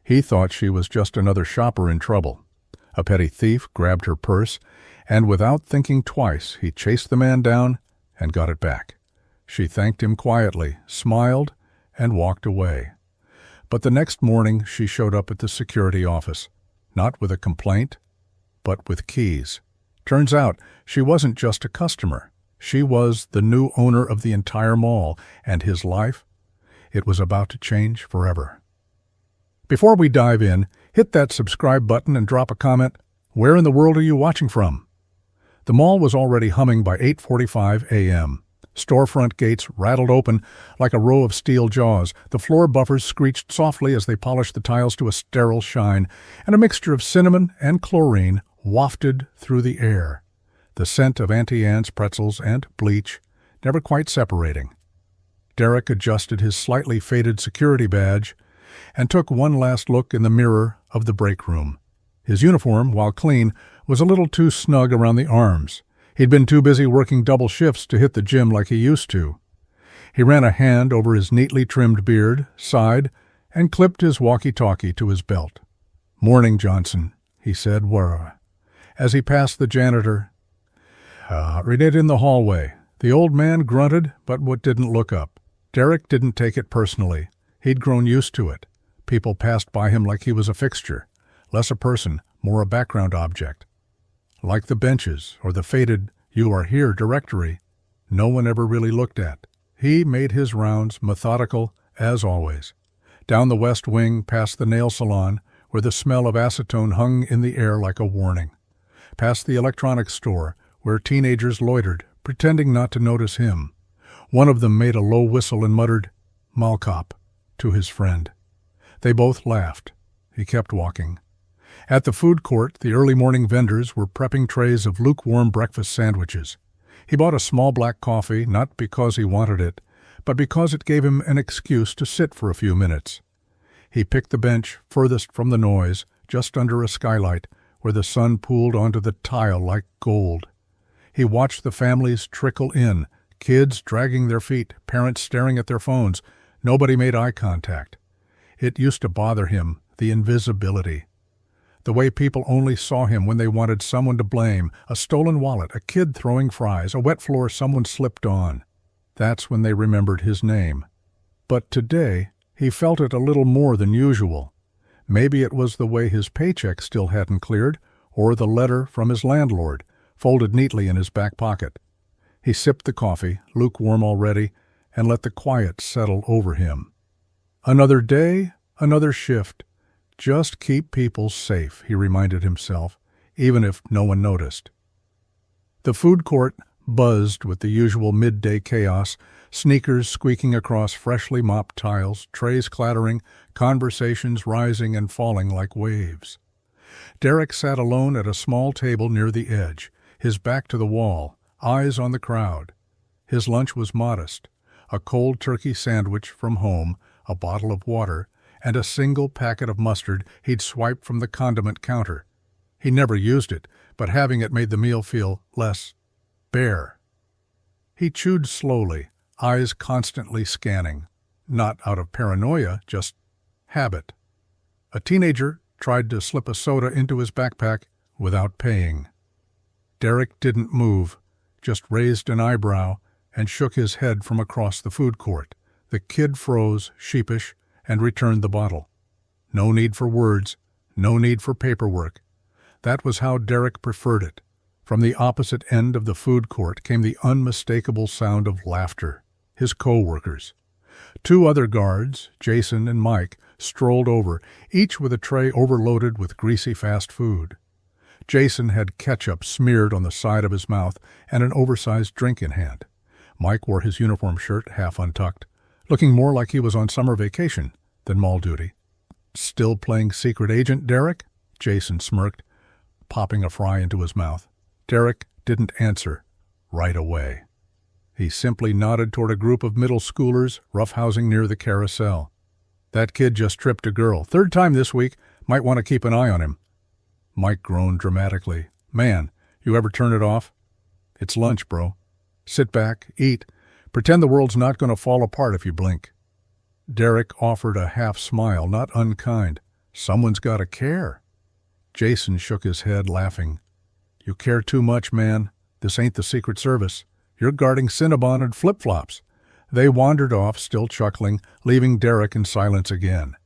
He thought she was just another shopper in trouble. A petty thief grabbed her purse, and without thinking twice, he chased the man down and got it back. She thanked him quietly, smiled, and walked away. But the next morning she showed up at the security office, not with a complaint, but with keys. Turns out she wasn't just a customer. She was the new owner of the entire mall, and his life, it was about to change forever. Before we dive in, hit that subscribe button and drop a comment. Where in the world are you watching from? The mall was already humming by 8:45 a.m. Storefront gates rattled open like a row of steel jaws. The floor buffers screeched softly as they polished the tiles to a sterile shine, and a mixture of cinnamon and chlorine wafted through the air. The scent of Auntie Anne's pretzels and bleach never quite separating. Derek adjusted his slightly faded security badge and took one last look in the mirror of the break room. His uniform, while clean, was a little too snug around the arms. He'd been too busy working double shifts to hit the gym like he used to. He ran a hand over his neatly trimmed beard, sighed, and clipped his walkie-talkie to his belt. "Morning, Johnson," he said, as he passed the janitor. Read it in the hallway. The old man grunted, but didn't look up. Derek didn't take it personally. He'd grown used to it. People passed by him like he was a fixture, less a person, more a background object. Like the benches or the faded "You Are Here" directory, no one ever really looked at. He made his rounds, methodical as always. Down the west wing, past the nail salon, where the smell of acetone hung in the air like a warning. Past the electronics store, where teenagers loitered, pretending not to notice him. One of them made a low whistle and muttered, "Malkop," to his friend. They both laughed. He kept walking. At the food court, the early morning vendors were prepping trays of lukewarm breakfast sandwiches. He bought a small black coffee, not because he wanted it, but because it gave him an excuse to sit for a few minutes. He picked the bench furthest from the noise, just under a skylight, where the sun pooled onto the tile like gold. He watched the families trickle in, kids dragging their feet, parents staring at their phones. Nobody made eye contact. It used to bother him, the invisibility. The way people only saw him when they wanted someone to blame, a stolen wallet, a kid throwing fries, a wet floor someone slipped on. That's when they remembered his name. But today, he felt it a little more than usual. Maybe it was the way his paycheck still hadn't cleared, or the letter from his landlord, folded neatly in his back pocket. He sipped the coffee, lukewarm already, and let the quiet settle over him. Another day, another shift. Just keep people safe, he reminded himself, even if no one noticed. The food court buzzed with the usual midday chaos, sneakers squeaking across freshly mopped tiles, trays clattering, conversations rising and falling like waves. Derek sat alone at a small table near the edge, his back to the wall, eyes on the crowd. His lunch was modest: a cold turkey sandwich from home, a bottle of water, and a single packet of mustard he'd swiped from the condiment counter. He never used it, but having it made the meal feel less bare. He chewed slowly, eyes constantly scanning, not out of paranoia, just habit. A teenager tried to slip a soda into his backpack without paying. Derek didn't move, just raised an eyebrow and shook his head from across the food court. The kid froze, sheepish, and returned the bottle. No need for words, no need for paperwork. That was how Derek preferred it. From the opposite end of the food court came the unmistakable sound of laughter. His co-workers. Two other guards, Jason and Mike, strolled over, each with a tray overloaded with greasy fast food. Jason had ketchup smeared on the side of his mouth and an oversized drink in hand. Mike wore his uniform shirt half untucked, looking more like he was on summer vacation than mall duty. "Still playing secret agent, Derek?" Jason smirked, popping a fry into his mouth. Derek didn't answer right away. He simply nodded toward a group of middle schoolers roughhousing near the carousel. "That kid just tripped a girl. Third time this week. Might want to keep an eye on him." Mike groaned dramatically. "Man, you ever turn it off? It's lunch, bro. Sit back, eat. Pretend the world's not going to fall apart if you blink." Derek offered a half smile, not unkind. Someone's got to care. Jason shook his head, laughing. You care too much, man. This ain't the Secret Service. You're guarding Cinnabon and flip-flops. They wandered off, still chuckling, leaving Derek in silence again.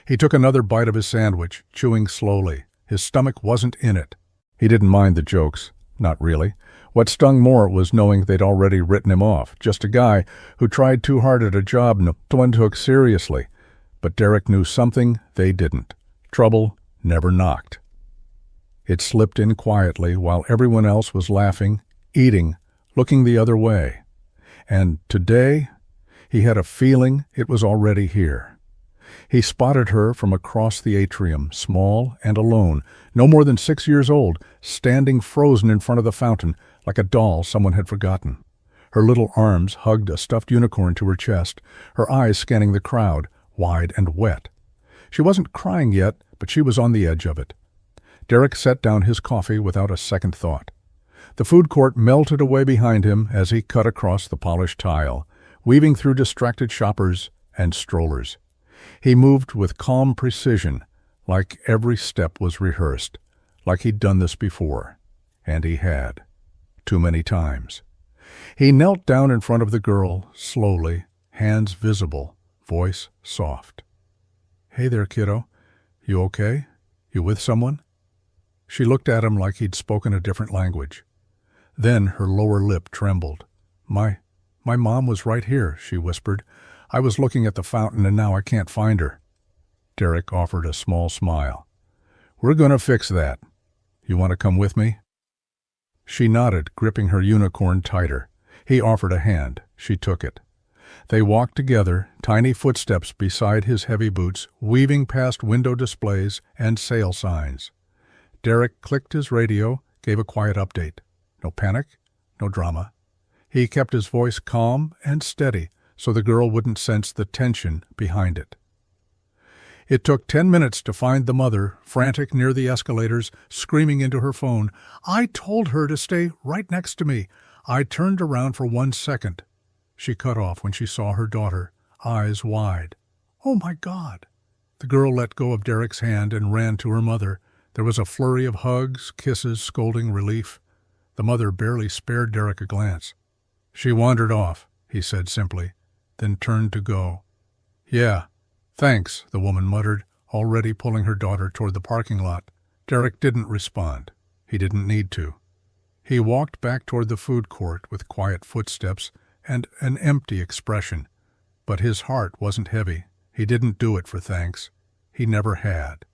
He took another bite of his sandwich, chewing slowly. His stomach wasn't in it. He didn't mind the jokes. Not really. What stung more was knowing they'd already written him off. Just a guy who tried too hard at a job no one took seriously. But Derek knew something they didn't. Trouble never knocked. It slipped in quietly while everyone else was laughing, eating, looking the other way. And today, he had a feeling it was already here. He spotted her from across the atrium, small and alone, no more than 6 years old, standing frozen in front of the fountain, like a doll someone had forgotten. Her little arms hugged a stuffed unicorn to her chest, her eyes scanning the crowd, wide and wet. She wasn't crying yet, but she was on the edge of it. Derek set down his coffee without a second thought. The food court melted away behind him as he cut across the polished tile, weaving through distracted shoppers and strollers. He moved with calm precision, like every step was rehearsed, like he'd done this before. And he had. Too many times. He knelt down in front of the girl, slowly, hands visible, voice soft. Hey there, kiddo. You okay? You with someone? She looked at him like he'd spoken a different language. Then her lower lip trembled. My mom was right here, she whispered. I was looking at the fountain and now I can't find her. Derek offered a small smile. We're going to fix that. You want to come with me? She nodded, gripping her unicorn tighter. He offered a hand. She took it. They walked together, tiny footsteps beside his heavy boots, weaving past window displays and sale signs. Derek clicked his radio, gave a quiet update. No panic, no drama. He kept his voice calm and steady so the girl wouldn't sense the tension behind it. It took 10 minutes to find the mother, frantic near the escalators, screaming into her phone. I told her to stay right next to me. I turned around for 1 second. She cut off when she saw her daughter, eyes wide. Oh, my God! The girl let go of Derek's hand and ran to her mother. There was a flurry of hugs, kisses, scolding, relief. The mother barely spared Derek a glance. She wandered off, he said simply, then turned to go. Yeah, thanks, the woman muttered, already pulling her daughter toward the parking lot. Derek didn't respond. He didn't need to. He walked back toward the food court with quiet footsteps and an empty expression. But his heart wasn't heavy. He didn't do it for thanks. He never had.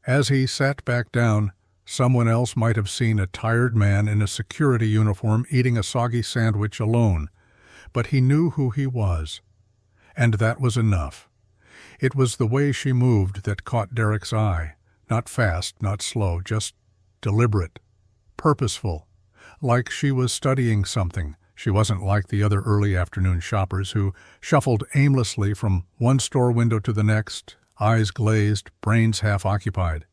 As he sat back down, someone else might have seen a tired man in a security uniform eating a soggy sandwich alone, but he knew who he was. And that was enough. It was the way she moved that caught Derek's eye, not fast, not slow, just deliberate, purposeful, like she was studying something. She wasn't like the other early afternoon shoppers who shuffled aimlessly from one store window to the next, eyes glazed, brains half occupied.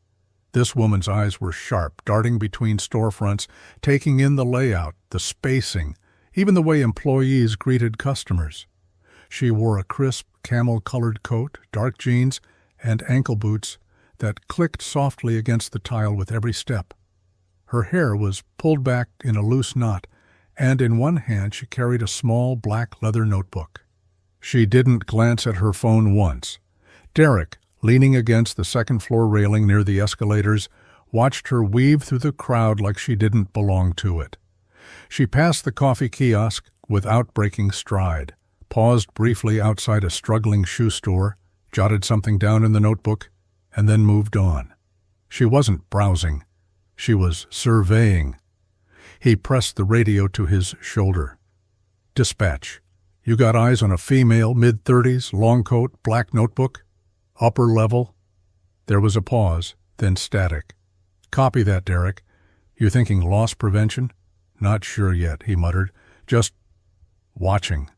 This woman's eyes were sharp, darting between storefronts, taking in the layout, the spacing, even the way employees greeted customers. She wore a crisp, camel-colored coat, dark jeans, and ankle boots that clicked softly against the tile with every step. Her hair was pulled back in a loose knot, and in one hand she carried a small black leather notebook. She didn't glance at her phone once. Derek, leaning against the second-floor railing near the escalators, watched her weave through the crowd like she didn't belong to it. She passed the coffee kiosk without breaking stride, paused briefly outside a struggling shoe store, jotted something down in the notebook, and then moved on. She wasn't browsing. She was surveying. He pressed the radio to his shoulder. Dispatch. You got eyes on a female, mid-30s, long coat, black notebook? Upper level? There was a pause, then static. Copy that, Derek. You thinking loss prevention? Not sure yet, he muttered. Just watching.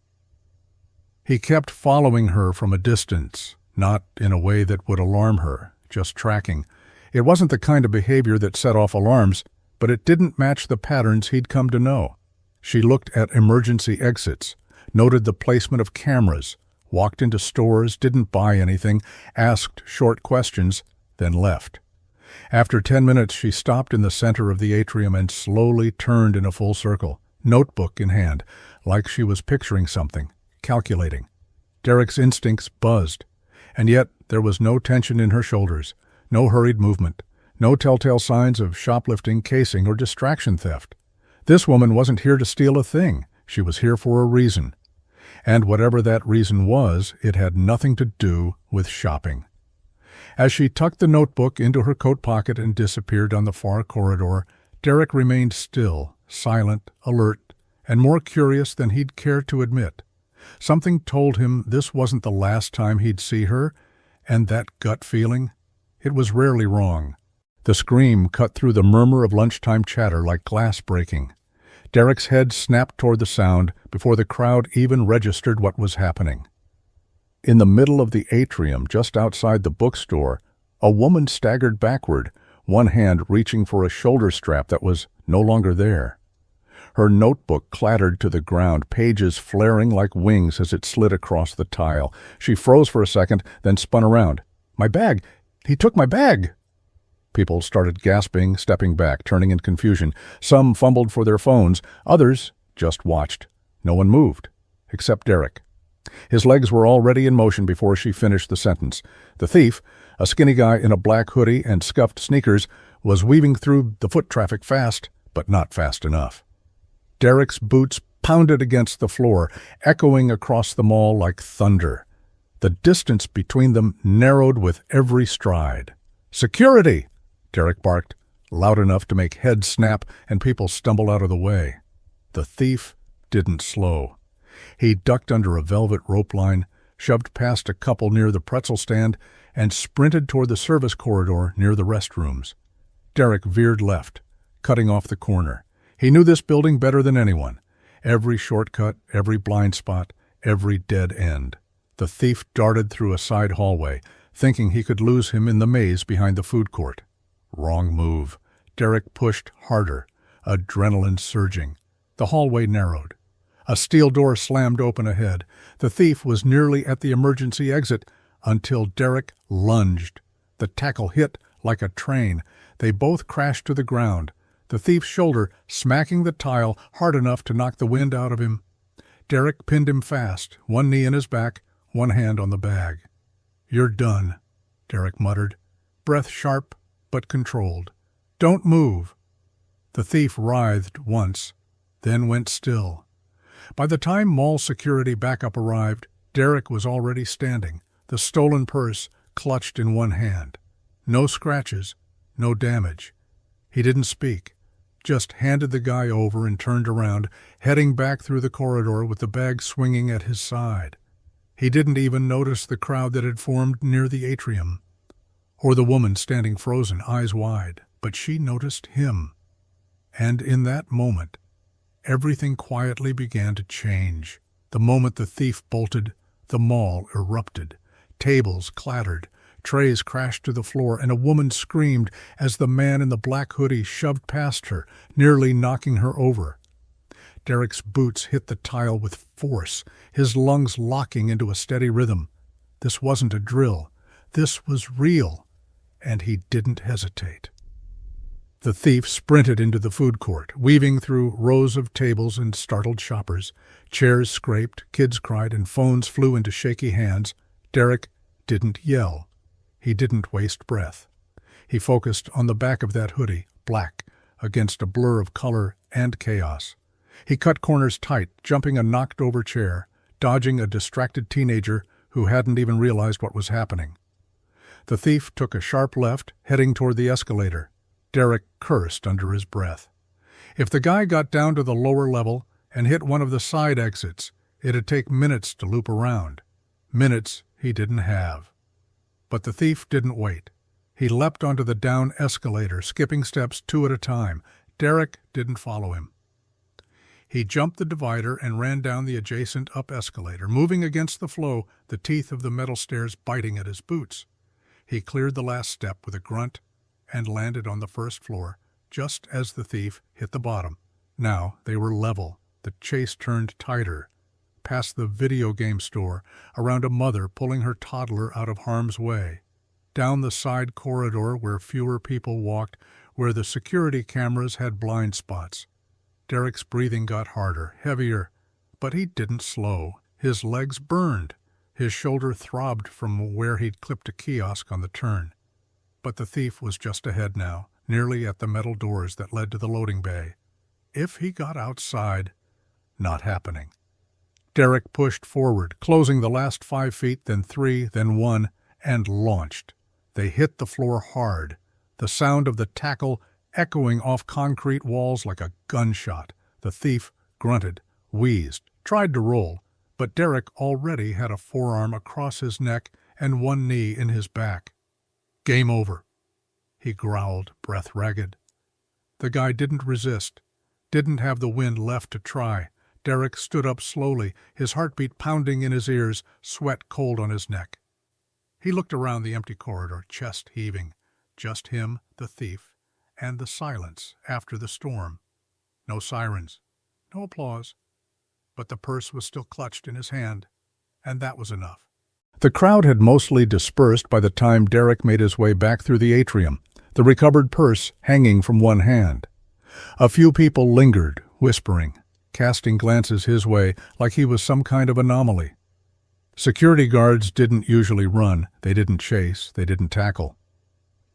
He kept following her from a distance, not in a way that would alarm her, just tracking. It wasn't the kind of behavior that set off alarms, but it didn't match the patterns he'd come to know. She looked at emergency exits, noted the placement of cameras, walked into stores, didn't buy anything, asked short questions, then left. After 10 minutes, she stopped in the center of the atrium and slowly turned in a full circle, notebook in hand, like she was picturing something, calculating. Derek's instincts buzzed, and yet there was no tension in her shoulders, no hurried movement, no telltale signs of shoplifting, casing, or distraction theft. This woman wasn't here to steal a thing. She was here for a reason. And whatever that reason was, it had nothing to do with shopping. As she tucked the notebook into her coat pocket and disappeared down the far corridor, Derek remained still, silent, alert, and more curious than he'd care to admit. Something told him this wasn't the last time he'd see her, and that gut feeling, it was rarely wrong. The scream cut through the murmur of lunchtime chatter like glass breaking. Derek's head snapped toward the sound before the crowd even registered what was happening. In the middle of the atrium, just outside the bookstore, a woman staggered backward, one hand reaching for a shoulder strap that was no longer there. Her notebook clattered to the ground, pages flaring like wings as it slid across the tile. She froze for a second, then spun around. "My bag! He took my bag!" People started gasping, stepping back, turning in confusion. Some fumbled for their phones. Others just watched. No one moved, except Derek. His legs were already in motion before she finished the sentence. The thief, a skinny guy in a black hoodie and scuffed sneakers, was weaving through the foot traffic fast, but not fast enough. Derek's boots pounded against the floor, echoing across the mall like thunder. The distance between them narrowed with every stride. "Security!" Derek barked, loud enough to make heads snap and people stumble out of the way. The thief didn't slow. He ducked under a velvet rope line, shoved past a couple near the pretzel stand, and sprinted toward the service corridor near the restrooms. Derek veered left, cutting off the corner. He knew this building better than anyone. Every shortcut, every blind spot, every dead end. The thief darted through a side hallway, thinking he could lose him in the maze behind the food court. Wrong move. Derek pushed harder, adrenaline surging. The hallway narrowed. A steel door slammed open ahead. The thief was nearly at the emergency exit until Derek lunged. The tackle hit like a train. They both crashed to the ground, the thief's shoulder smacking the tile hard enough to knock the wind out of him. Derek pinned him fast, one knee in his back, one hand on the bag. "You're done," Derek muttered, breath sharp but controlled. "Don't move." The thief writhed once, then went still. By the time mall security backup arrived, Derek was already standing, the stolen purse clutched in one hand. No scratches, no damage. He didn't speak, just handed the guy over and turned around, heading back through the corridor with the bag swinging at his side. He didn't even notice the crowd that had formed near the atrium, or the woman standing frozen, eyes wide, but she noticed him. And in that moment, everything quietly began to change. The moment the thief bolted, the mall erupted. Tables clattered, trays crashed to the floor, and a woman screamed as the man in the black hoodie shoved past her, nearly knocking her over. Derek's boots hit the tile with force, his lungs locking into a steady rhythm. This wasn't a drill. This was real, and he didn't hesitate. The thief sprinted into the food court, weaving through rows of tables and startled shoppers. Chairs scraped, kids cried, and phones flew into shaky hands. Derek didn't yell. He didn't waste breath. He focused on the back of that hoodie, black, against a blur of color and chaos. He cut corners tight, jumping a knocked-over chair, dodging a distracted teenager who hadn't even realized what was happening. The thief took a sharp left, heading toward the escalator. Derek cursed under his breath. If the guy got down to the lower level and hit one of the side exits, it'd take minutes to loop around. Minutes he didn't have. But the thief didn't wait. He leapt onto the down escalator, skipping steps 2 at a time. Derek didn't follow him. He jumped the divider and ran down the adjacent up escalator, moving against the flow, the teeth of the metal stairs biting at his boots. He cleared the last step with a grunt and landed on the first floor, just as the thief hit the bottom. Now they were level. The chase turned tighter, past the video game store, around a mother pulling her toddler out of harm's way. down the side corridor where fewer people walked, where the security cameras had blind spots. Derek's breathing got harder, heavier, but he didn't slow. His legs burned. His shoulder throbbed from where he'd clipped a kiosk on the turn. But the thief was just ahead now, nearly at the metal doors that led to the loading bay. If he got outside, not happening. Derek pushed forward, closing the last 5 feet, then 3, then 1, and launched. They hit the floor hard, the sound of the tackle echoing off concrete walls like a gunshot. The thief grunted, wheezed, tried to roll, but Derek already had a forearm across his neck and one knee in his back. "Game over," he growled, breath ragged. The guy didn't resist, didn't have the wind left to try. Derek stood up slowly, his heartbeat pounding in his ears, sweat cold on his neck. He looked around the empty corridor, chest heaving. Just him, the thief, and the silence after the storm. No sirens, no applause, but the purse was still clutched in his hand, and that was enough. The crowd had mostly dispersed by the time Derek made his way back through the atrium, the recovered purse hanging from one hand. A few people lingered, whispering, casting glances his way like he was some kind of anomaly. Security guards didn't usually run, they didn't chase, they didn't tackle.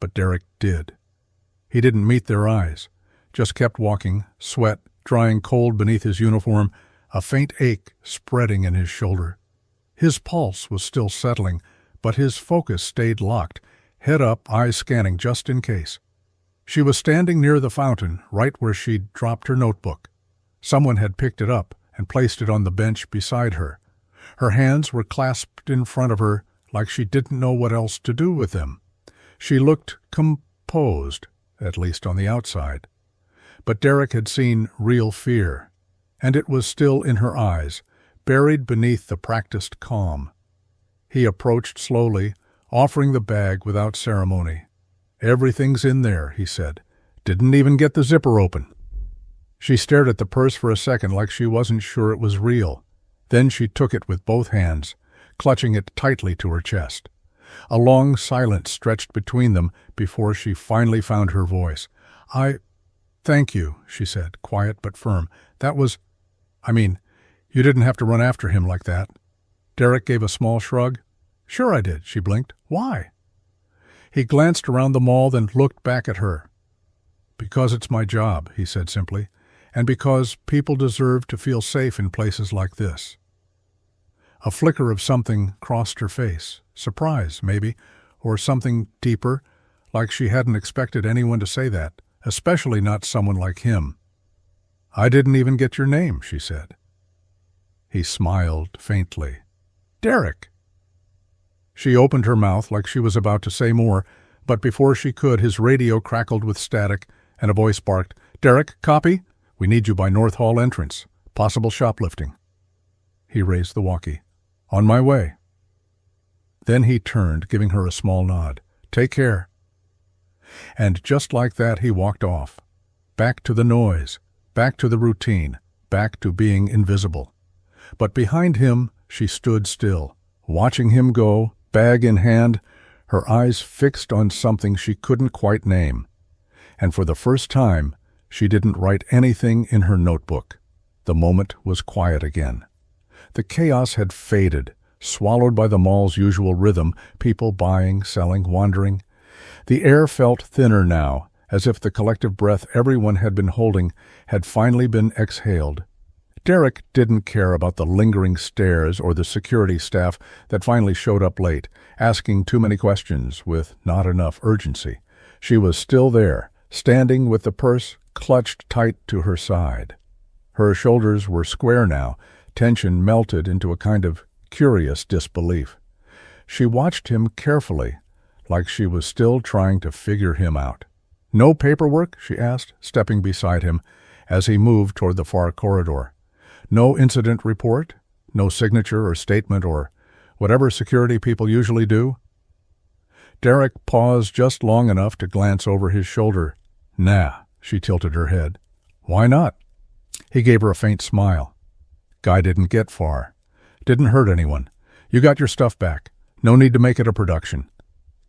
But Derek did. He didn't meet their eyes, just kept walking, sweat drying cold beneath his uniform, a faint ache spreading in his shoulder. His pulse was still settling, but his focus stayed locked, head up, eyes scanning just in case. She was standing near the fountain, right where she'd dropped her notebook. Someone had picked it up and placed it on the bench beside her. Her hands were clasped in front of her like she didn't know what else to do with them. She looked composed, at least on the outside. But Derek had seen real fear, and it was still in her eyes, buried beneath the practiced calm. He approached slowly, offering the bag without ceremony. "Everything's in there," he said. "Didn't even get the zipper open." She stared at the purse for a second like she wasn't sure it was real. Then she took it with both hands, clutching it tightly to her chest. A long silence stretched between them before she finally found her voice. Thank you," she said, quiet but firm. You didn't have to run after him like that." Derek gave a small shrug. "Sure I did," she blinked. "Why?" He glanced around the mall, then looked back at her. "Because it's my job," he said simply, "and because people deserve to feel safe in places like this." A flicker of something crossed her face. Surprise, maybe, or something deeper, like she hadn't expected anyone to say that, especially not someone like him. "I didn't even get your name," she said. He smiled faintly. "Derek!" She opened her mouth like she was about to say more, but before she could, his radio crackled with static, and a voice barked, "Derek, copy? We need you by North Hall entrance. Possible shoplifting." He raised the walkie. "On my way." Then he turned, giving her a small nod. "Take care." And just like that he walked off. Back to the noise, back to the routine, back to being invisible. But behind him she stood still, watching him go, bag in hand, her eyes fixed on something she couldn't quite name. And for the first time, she didn't write anything in her notebook. The moment was quiet again. The chaos had faded, swallowed by the mall's usual rhythm, people buying, selling, wandering. The air felt thinner now, as if the collective breath everyone had been holding had finally been exhaled. Derek didn't care about the lingering stares or the security staff that finally showed up late, asking too many questions with not enough urgency. She was still there, standing with the purse clutched tight to her side. Her shoulders were square now, tension melted into a kind of curious disbelief. She watched him carefully, like she was still trying to figure him out. "No paperwork?" she asked, stepping beside him as he moved toward the far corridor. "No incident report? No signature or statement or whatever security people usually do?" Derek paused just long enough to glance over his shoulder. "Nah," she tilted her head. "Why not?" He gave her a faint smile. "Guy didn't get far. Didn't hurt anyone. You got your stuff back. No need to make it a production."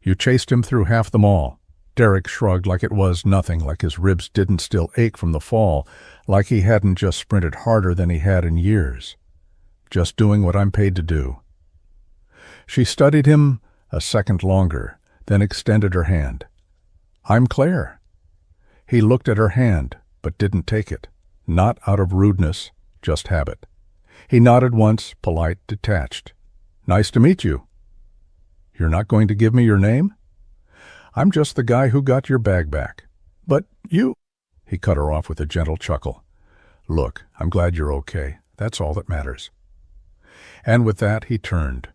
You chased him through half the mall. Derek shrugged like it was nothing, like his ribs didn't still ache from the fall, like he hadn't just sprinted harder than he had in years. Just doing what I'm paid to do. She studied him a second longer, then extended her hand. I'm Claire. He looked at her hand, but didn't take it. Not out of rudeness, just habit. He nodded once, polite, detached. Nice to meet you. You're not going to give me your name? I'm just the guy who got your bag back. But you... He cut her off with a gentle chuckle. Look, I'm glad you're okay. That's all that matters. And with that, he turned.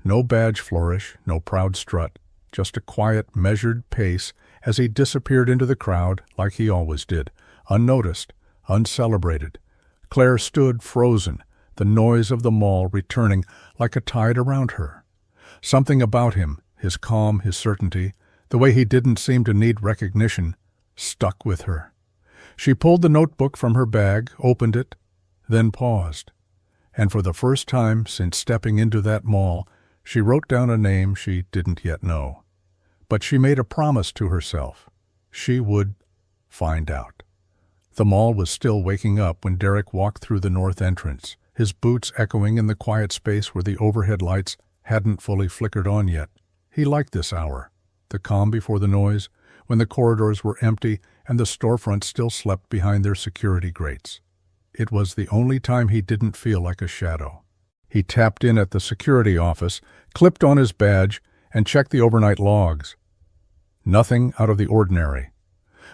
No badge flourish, no proud strut, just a quiet, measured pace as he disappeared into the crowd like he always did, unnoticed, uncelebrated. Claire stood frozen, the noise of the mall returning like a tide around her. Something about him, his calm, his certainty, the way he didn't seem to need recognition, stuck with her. She pulled the notebook from her bag, opened it, then paused. And for the first time since stepping into that mall, she wrote down a name she didn't yet know. But she made a promise to herself. She would find out. The mall was still waking up when Derek walked through the north entrance, his boots echoing in the quiet space where the overhead lights hadn't fully flickered on yet. He liked this hour, the calm before the noise, when the corridors were empty and the storefronts still slept behind their security grates. It was the only time he didn't feel like a shadow. He tapped in at the security office, clipped on his badge, and checked the overnight logs. Nothing out of the ordinary.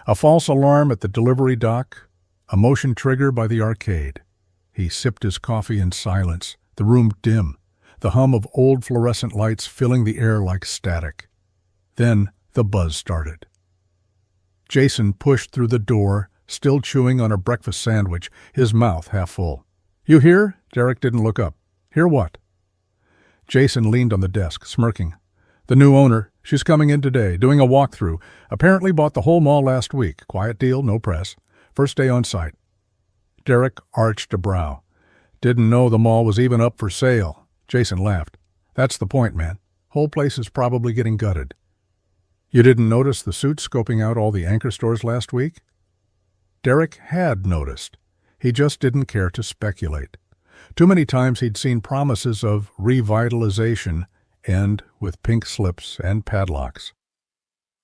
A false alarm at the delivery dock, a motion trigger by the arcade. He sipped his coffee in silence, the room dim, the hum of old fluorescent lights filling the air like static. Then the buzz started. Jason pushed through the door, still chewing on a breakfast sandwich, his mouth half full. You hear? Derek didn't look up. Hear what? Jason leaned on the desk, smirking. The new owner, she's coming in today, doing a walkthrough. Apparently bought the whole mall last week. Quiet deal, no press. First day on site. Derek arched a brow. Didn't know the mall was even up for sale. Jason laughed. That's the point, man. Whole place is probably getting gutted. You didn't notice the suits scoping out all the anchor stores last week? Derek had noticed. He just didn't care to speculate. Too many times he'd seen promises of revitalization end with pink slips and padlocks.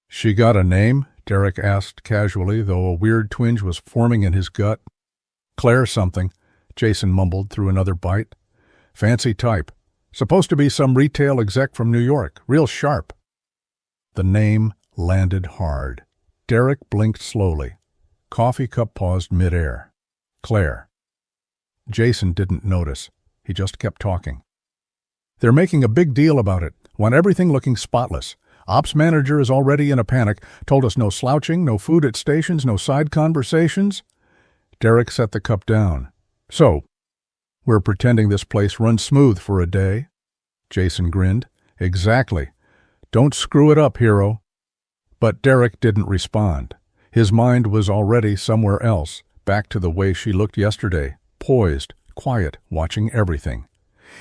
She got a name? Derek asked casually, though a weird twinge was forming in his gut. Claire something, Jason mumbled through another bite. Fancy type. Supposed to be some retail exec from New York. Real sharp. The name landed hard. Derek blinked slowly. Coffee cup paused midair. Claire. Jason didn't notice. He just kept talking. They're making a big deal about it. Want everything looking spotless. Ops manager is already in a panic. Told us no slouching, no food at stations, no side conversations. Derek set the cup down. So, we're pretending this place runs smooth for a day? Jason grinned. Exactly. Don't screw it up, hero. But Derek didn't respond. His mind was already somewhere else, back to the way she looked yesterday, poised, quiet, watching everything.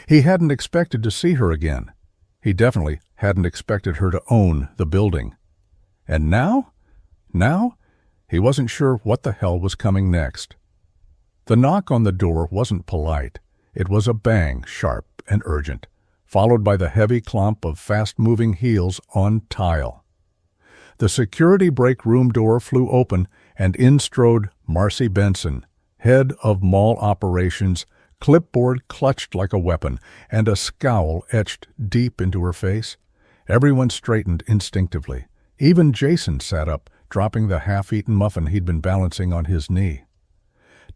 He hadn't expected to see her again. He definitely hadn't expected her to own the building. And now? Now? He wasn't sure what the hell was coming next. The knock on the door wasn't polite. It was a bang, sharp and urgent, followed by the heavy clomp of fast-moving heels on tile. The security break room door flew open, and in strode Marcy Benson, head of mall operations, clipboard clutched like a weapon, and a scowl etched deep into her face. Everyone straightened instinctively. Even Jason sat up, dropping the half-eaten muffin he'd been balancing on his knee.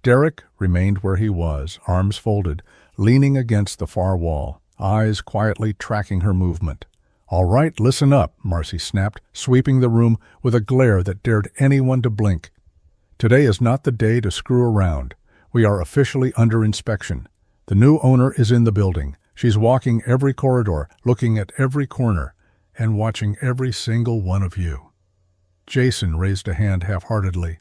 Derek remained where he was, arms folded, leaning against the far wall, eyes quietly tracking her movement. All right, listen up, Marcy snapped, sweeping the room with a glare that dared anyone to blink. Today is not the day to screw around. We are officially under inspection. The new owner is in the building. She's walking every corridor, looking at every corner, and watching every single one of you. Jason raised a hand half-heartedly.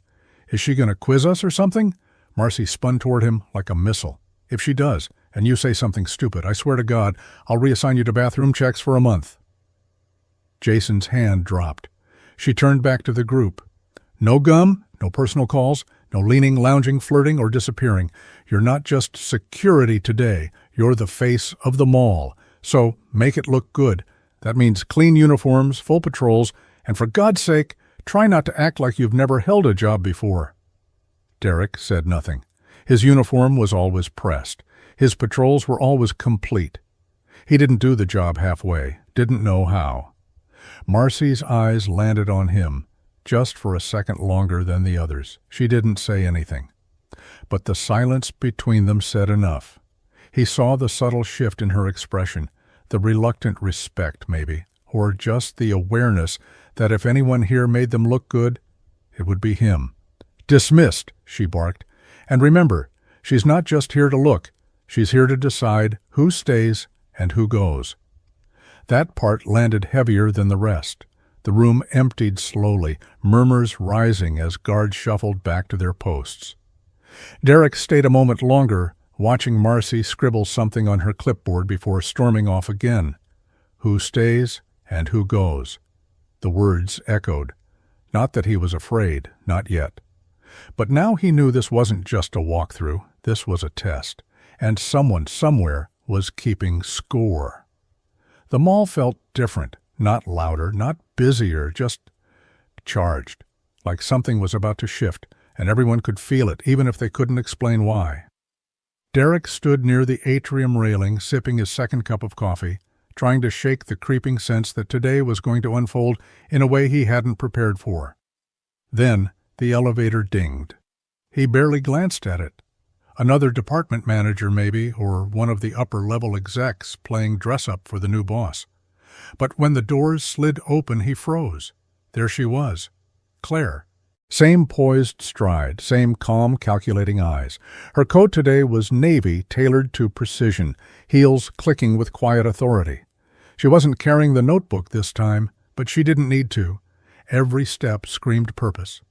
Is she going to quiz us or something? Marcy spun toward him like a missile. If she does, and you say something stupid, I swear to God, I'll reassign you to bathroom checks for a month. Jason's hand dropped. She turned back to the group. No gum, no personal calls, no leaning, lounging, flirting, or disappearing. You're not just security today. You're the face of the mall. So make it look good. That means clean uniforms, full patrols, and for God's sake, try not to act like you've never held a job before. Derek said nothing. His uniform was always pressed. His patrols were always complete. He didn't do the job halfway, didn't know how. Marcy's eyes landed on him, just for a second longer than the others. She didn't say anything. But the silence between them said enough. He saw the subtle shift in her expression, the reluctant respect, maybe, or just the awareness that if anyone here made them look good, it would be him. "Dismissed," she barked. "And remember, she's not just here to look. She's here to decide who stays and who goes." That part landed heavier than the rest. The room emptied slowly, murmurs rising as guards shuffled back to their posts. Derek stayed a moment longer, watching Marcy scribble something on her clipboard before storming off again. Who stays and who goes? The words echoed. Not that he was afraid, not yet. But now he knew this wasn't just a walkthrough, this was a test, and someone somewhere was keeping score. The mall felt different, not louder, not busier, just charged, like something was about to shift, and everyone could feel it, even if they couldn't explain why. Derek stood near the atrium railing, sipping his second cup of coffee, trying to shake the creeping sense that today was going to unfold in a way he hadn't prepared for. Then the elevator dinged. He barely glanced at it. Another department manager, maybe, or one of the upper-level execs playing dress-up for the new boss. But when the doors slid open, he froze. There she was, Claire. Same poised stride, same calm, calculating eyes. Her coat today was navy, tailored to precision, heels clicking with quiet authority. She wasn't carrying the notebook this time, but she didn't need to. Every step screamed purpose.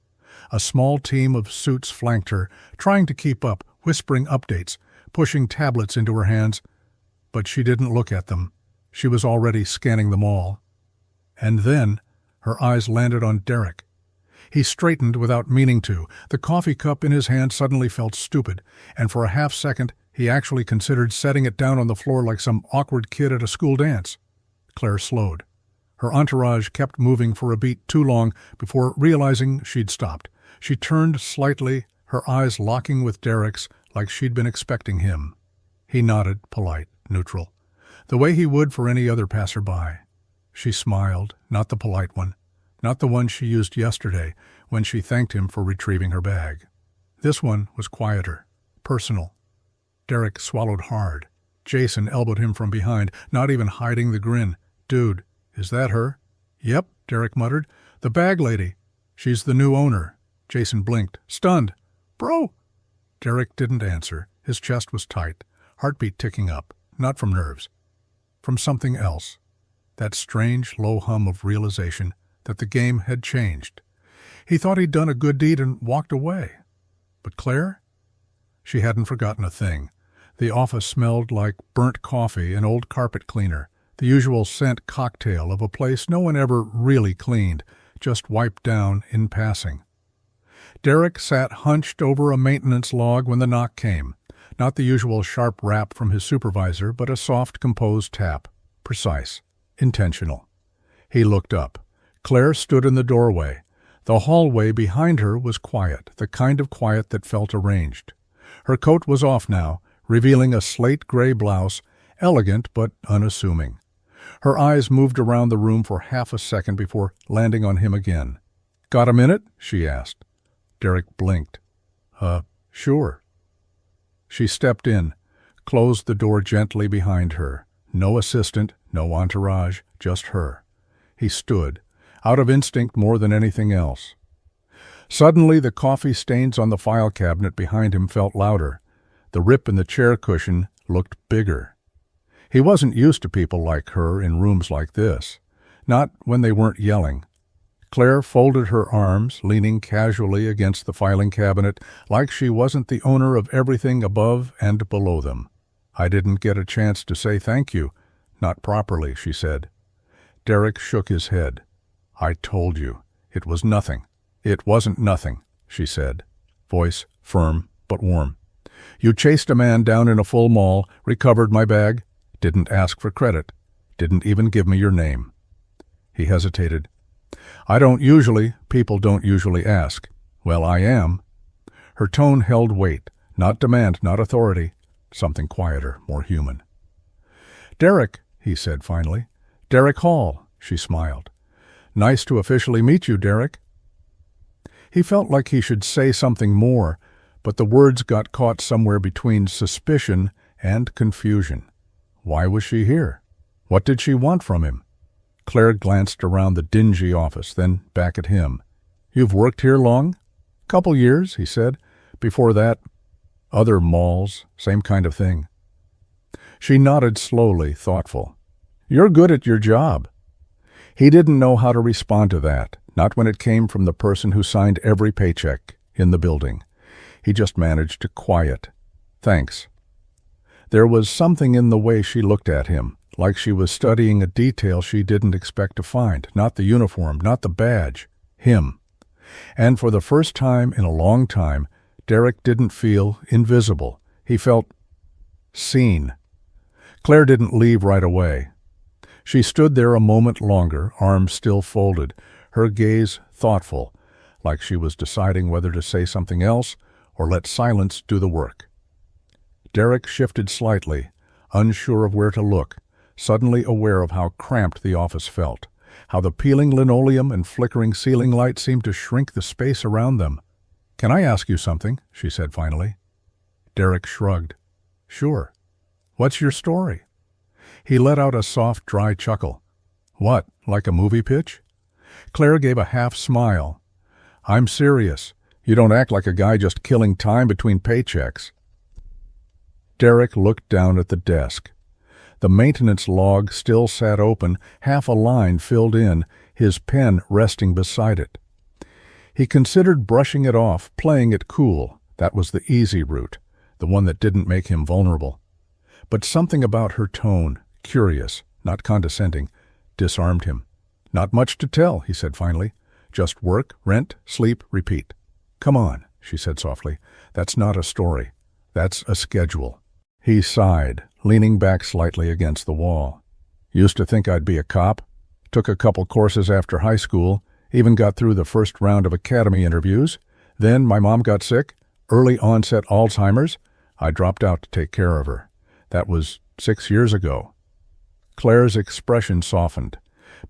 A small team of suits flanked her, trying to keep up, whispering updates, pushing tablets into her hands. But she didn't look at them. She was already scanning them all. And then her eyes landed on Derek. He straightened without meaning to. The coffee cup in his hand suddenly felt stupid, and for a half-second he actually considered setting it down on the floor like some awkward kid at a school dance. Claire slowed. Her entourage kept moving for a beat too long before realizing she'd stopped. She turned slightly, her eyes locking with Derek's like she'd been expecting him. He nodded, polite, neutral, the way he would for any other passerby. She smiled, not the polite one, not the one she used yesterday when she thanked him for retrieving her bag. This one was quieter, personal. Derek swallowed hard. Jason elbowed him from behind, not even hiding the grin. "Dude, is that her?" "Yep," Derek muttered. "The bag lady. She's the new owner." Jason blinked, stunned. "Bro!" Derek didn't answer. His chest was tight, heartbeat ticking up, not from nerves, from something else. That strange, low hum of realization that the game had changed. He thought he'd done a good deed and walked away. But Claire? She hadn't forgotten a thing. The office smelled like burnt coffee and old carpet cleaner, the usual scent cocktail of a place no one ever really cleaned, just wiped down in passing. Derek sat hunched over a maintenance log when the knock came. Not the usual sharp rap from his supervisor, but a soft, composed tap. Precise. Intentional. He looked up. Claire stood in the doorway. The hallway behind her was quiet, the kind of quiet that felt arranged. Her coat was off now, revealing a slate-gray blouse, elegant but unassuming. Her eyes moved around the room for half a second before landing on him again. "Got a minute?" she asked. Derek blinked. Sure." She stepped in, closed the door gently behind her. No assistant, no entourage, just her. He stood, out of instinct more than anything else. Suddenly the coffee stains on the file cabinet behind him felt louder. The rip in the chair cushion looked bigger. He wasn't used to people like her in rooms like this, not when they weren't yelling. Claire folded her arms, leaning casually against the filing cabinet, like she wasn't the owner of everything above and below them. "I didn't get a chance to say thank you. Not properly," she said. Derek shook his head. "I told you. It was nothing." "It wasn't nothing," she said, voice firm but warm. "You chased a man down in a full mall, recovered my bag, didn't ask for credit, didn't even give me your name." He hesitated. People don't usually ask." "Well, I am." Her tone held weight, not demand, not authority, something quieter, more human. "Derek," he said finally. "Derek Hall," she smiled. "Nice to officially meet you, Derek." He felt like he should say something more, but the words got caught somewhere between suspicion and confusion. Why was she here? What did she want from him? Claire glanced around the dingy office, then back at him. "You've worked here long?" "Couple years," he said. "Before that, other malls, same kind of thing." She nodded slowly, thoughtful. "You're good at your job." He didn't know how to respond to that, not when it came from the person who signed every paycheck in the building. He just managed to quiet. "Thanks." There was something in the way she looked at him, like she was studying a detail she didn't expect to find. Not the uniform, not the badge. Him. And for the first time in a long time, Derek didn't feel invisible. He felt seen. Claire didn't leave right away. She stood there a moment longer, arms still folded, her gaze thoughtful, like she was deciding whether to say something else or let silence do the work. Derek shifted slightly, unsure of where to look, suddenly aware of how cramped the office felt, how the peeling linoleum and flickering ceiling light seemed to shrink the space around them. "Can I ask you something?" she said finally. Derek shrugged. "Sure. What's your story?" He let out a soft, dry chuckle. "What, like a movie pitch?" Claire gave a half smile. "I'm serious. You don't act like a guy just killing time between paychecks." Derek looked down at the desk. The maintenance log still sat open, half a line filled in, his pen resting beside it. He considered brushing it off, playing it cool. That was the easy route, the one that didn't make him vulnerable. But something about her tone, curious, not condescending, disarmed him. "Not much to tell," he said finally. "Just work, rent, sleep, repeat." "Come on," she said softly. "That's not a story. That's a schedule." He sighed, leaning back slightly against the wall. "Used to think I'd be a cop. Took a couple courses after high school, even got through the first round of academy interviews. Then my mom got sick, early onset Alzheimer's. I dropped out to take care of her. That was 6 years ago." Claire's expression softened.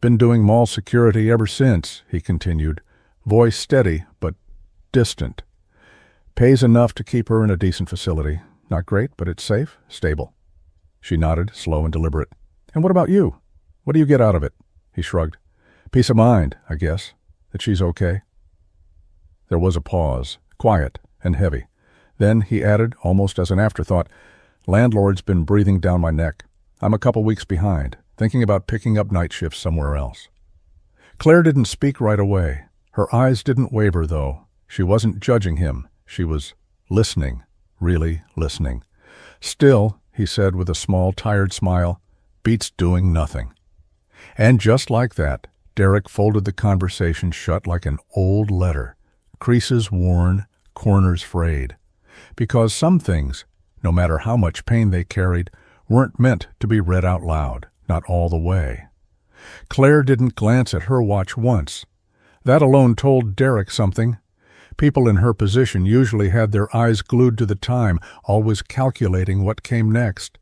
"Been doing mall security ever since," he continued, voice steady but distant. "Pays enough to keep her in a decent facility. Not great, but it's safe, stable." She nodded, slow and deliberate. "And what about you? What do you get out of it?" He shrugged. "Peace of mind, I guess, that she's okay." There was a pause, quiet and heavy. Then he added, almost as an afterthought, "Landlord's been breathing down my neck. I'm a couple weeks behind, thinking about picking up night shifts somewhere else." Claire didn't speak right away. Her eyes didn't waver, though. She wasn't judging him. She was listening, really listening. "Still," he said with a small, tired smile, "beats doing nothing." And just like that, Derek folded the conversation shut like an old letter, creases worn, corners frayed. Because some things, no matter how much pain they carried, weren't meant to be read out loud, not all the way. Claire didn't glance at her watch once. That alone told Derek something. People in her position usually had their eyes glued to the time, always calculating what came next.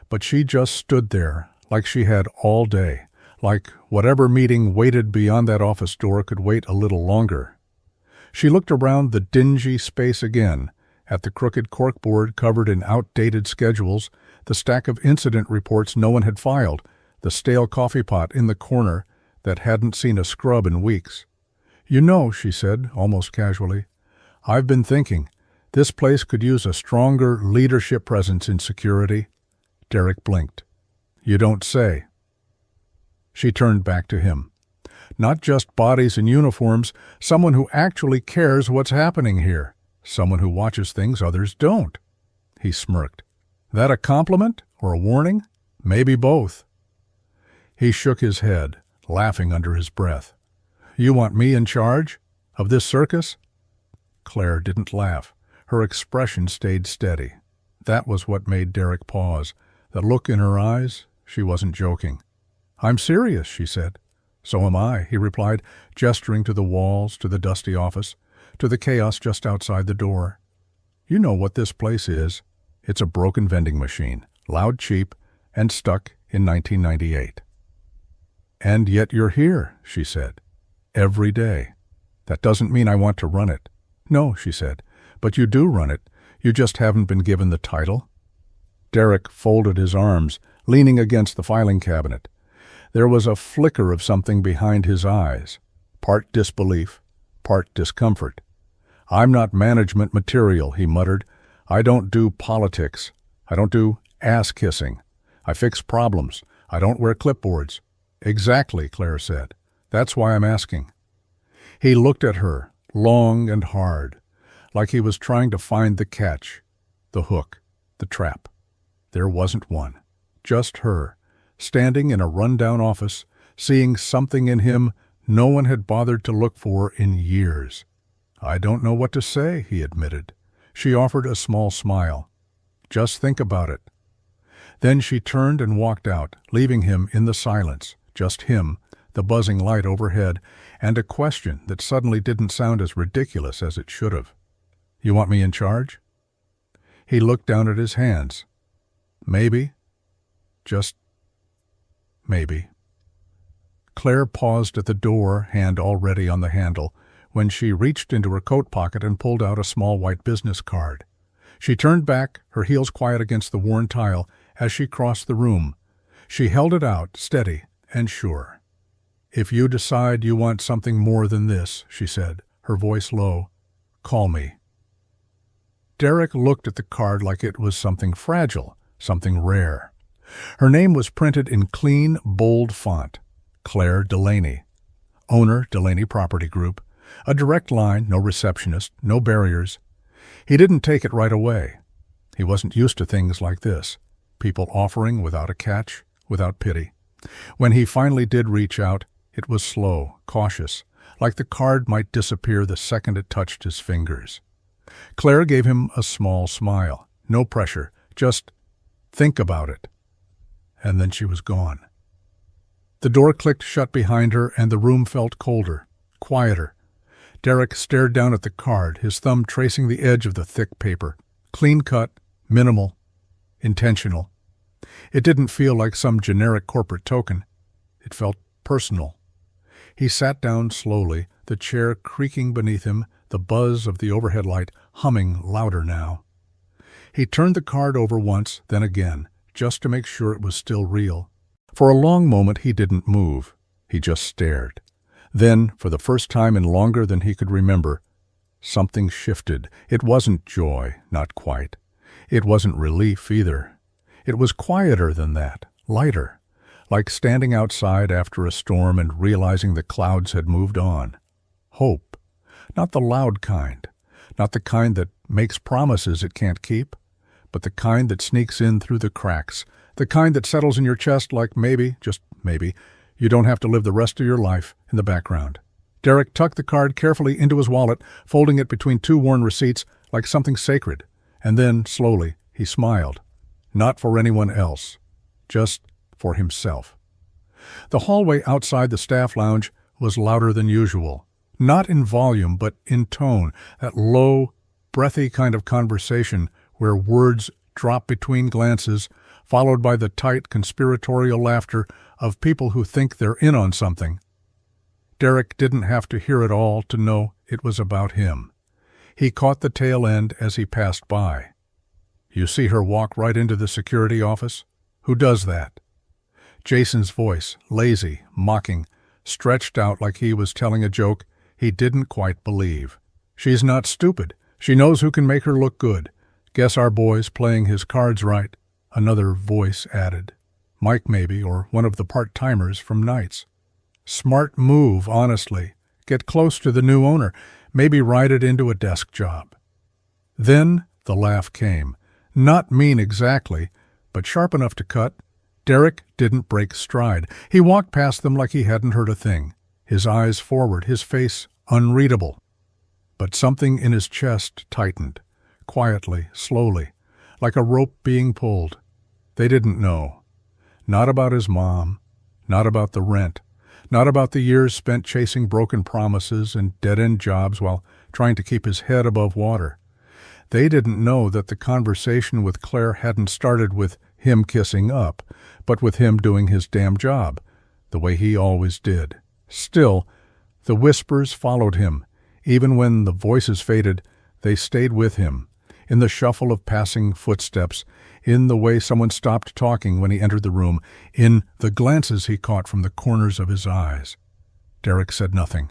But she just stood there, like she had all day, like whatever meeting waited beyond that office door could wait a little longer. She looked around the dingy space again, at the crooked corkboard covered in outdated schedules, the stack of incident reports no one had filed, the stale coffee pot in the corner that hadn't seen a scrub in weeks. "You know," she said, almost casually, "I've been thinking, this place could use a stronger leadership presence in security." Derek blinked. "You don't say." She turned back to him. "Not just bodies in uniforms, someone who actually cares what's happening here. Someone who watches things others don't." He smirked. "That a compliment or a warning? Maybe both." He shook his head, laughing under his breath. "You want me in charge? Of this circus?" Claire didn't laugh. Her expression stayed steady. That was what made Derek pause. The look in her eyes, she wasn't joking. "I'm serious," she said. "So am I," he replied, gesturing to the walls, to the dusty office, to the chaos just outside the door. "You know what this place is. It's a broken vending machine, loud, cheap, and stuck in 1998. "And yet you're here," she said. "Every day. That doesn't mean I want to run it." "No," she said, "but you do run it. You just haven't been given the title." Derek folded his arms, leaning against the filing cabinet. There was a flicker of something behind his eyes, part disbelief, part discomfort. "I'm not management material," he muttered. "I don't do politics. I don't do ass-kissing. I fix problems. I don't wear clipboards." "Exactly," Claire said. "That's why I'm asking." He looked at her, long and hard, like he was trying to find the catch, the hook, the trap. There wasn't one. Just her, standing in a run-down office, seeing something in him no one had bothered to look for in years. "I don't know what to say," he admitted. She offered a small smile. "Just think about it." Then she turned and walked out, leaving him in the silence, just him, the buzzing light overhead, and a question that suddenly didn't sound as ridiculous as it should have. "You want me in charge?" He looked down at his hands. "Maybe. Just maybe." Claire paused at the door, hand already on the handle, when she reached into her coat pocket and pulled out a small white business card. She turned back, her heels quiet against the worn tile, as she crossed the room. She held it out, steady and sure. "If you decide you want something more than this," she said, her voice low, "call me." Derek looked at the card like it was something fragile, something rare. Her name was printed in clean, bold font. Claire Delaney. Owner, Delaney Property Group. A direct line, no receptionist, no barriers. He didn't take it right away. He wasn't used to things like this. People offering without a catch, without pity. When he finally did reach out, it was slow, cautious, like the card might disappear the second it touched his fingers. Claire gave him a small smile. No pressure, just think about it. And then she was gone. The door clicked shut behind her, and the room felt colder, quieter. Derek stared down at the card, his thumb tracing the edge of the thick paper. Clean cut, minimal, intentional. It didn't feel like some generic corporate token. It felt personal. He sat down slowly, the chair creaking beneath him, the buzz of the overhead light humming louder now. He turned the card over once, then again, just to make sure it was still real. For a long moment he didn't move. He just stared. Then, for the first time in longer than he could remember, something shifted. It wasn't joy, not quite. It wasn't relief either. It was quieter than that, lighter, like standing outside after a storm and realizing the clouds had moved on. Hope. Not the loud kind, not the kind that makes promises it can't keep, but the kind that sneaks in through the cracks, the kind that settles in your chest like maybe, just maybe, you don't have to live the rest of your life in the background. Derek tucked the card carefully into his wallet, folding it between two worn receipts like something sacred, and then, slowly, he smiled. Not for anyone else, just for himself. The hallway outside the staff lounge was louder than usual. Not in volume, but in tone, that low, breathy kind of conversation where words drop between glances, followed by the tight, conspiratorial laughter of people who think they're in on something. Derek didn't have to hear it all to know it was about him. He caught the tail end as he passed by. "You see her walk right into the security office? Who does that?" Jason's voice, lazy, mocking, stretched out like he was telling a joke he didn't quite believe. "She's not stupid. She knows who can make her look good. Guess our boy's playing his cards right," another voice added. Mike maybe, or one of the part-timers from nights. Smart move, honestly. Get close to the new owner, maybe ride it into a desk job. Then the laugh came. Not mean exactly, but sharp enough to cut. Derek didn't break stride. He walked past them like he hadn't heard a thing, his eyes forward, his face unreadable. But something in his chest tightened, quietly, slowly, like a rope being pulled. They didn't know. Not about his mom, not about the rent, not about the years spent chasing broken promises and dead-end jobs while trying to keep his head above water. They didn't know that the conversation with Claire hadn't started with him kissing up, but with him doing his damn job, the way he always did. Still, the whispers followed him. Even when the voices faded, they stayed with him, in the shuffle of passing footsteps, in the way someone stopped talking when he entered the room, in the glances he caught from the corners of his eyes. Derek said nothing.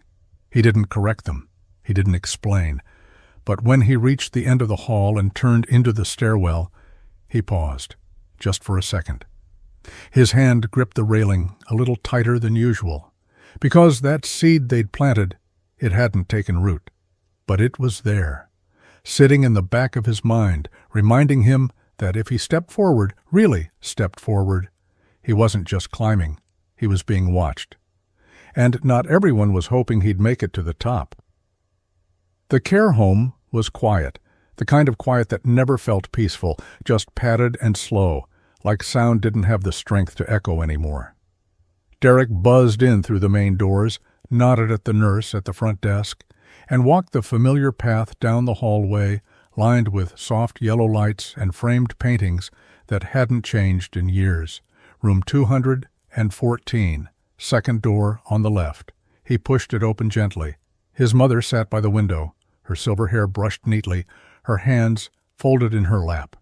He didn't correct them. He didn't explain. But when he reached the end of the hall and turned into the stairwell, he paused, just for a second. His hand gripped the railing a little tighter than usual, because that seed they'd planted, it hadn't taken root. But it was there, sitting in the back of his mind, reminding him that if he stepped forward, really stepped forward, he wasn't just climbing, he was being watched. And not everyone was hoping he'd make it to the top. The care home was quiet, the kind of quiet that never felt peaceful, just padded and slow, like sound didn't have the strength to echo anymore. Derek buzzed in through the main doors, nodded at the nurse at the front desk, and walked the familiar path down the hallway, lined with soft yellow lights and framed paintings that hadn't changed in years. Room 214, second door on the left. He pushed it open gently. His mother sat by the window, her silver hair brushed neatly, her hands folded in her lap.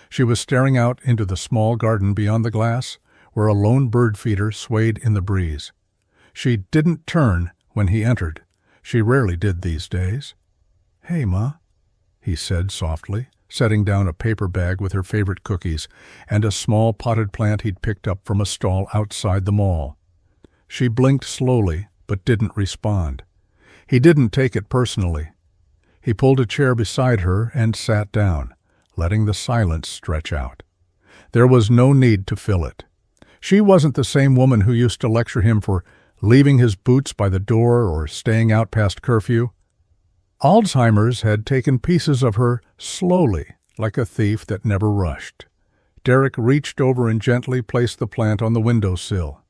She was staring out into the small garden beyond the glass, where a lone bird feeder swayed in the breeze. She didn't turn when he entered. She rarely did these days. "Hey, Ma," he said softly, setting down a paper bag with her favorite cookies and a small potted plant he'd picked up from a stall outside the mall. She blinked slowly, but didn't respond. He didn't take it personally. He pulled a chair beside her and sat down, letting the silence stretch out. There was no need to fill it. She wasn't the same woman who used to lecture him for leaving his boots by the door or staying out past curfew. Alzheimer's had taken pieces of her slowly, like a thief that never rushed. Derek reached over and gently placed the plant on the windowsill.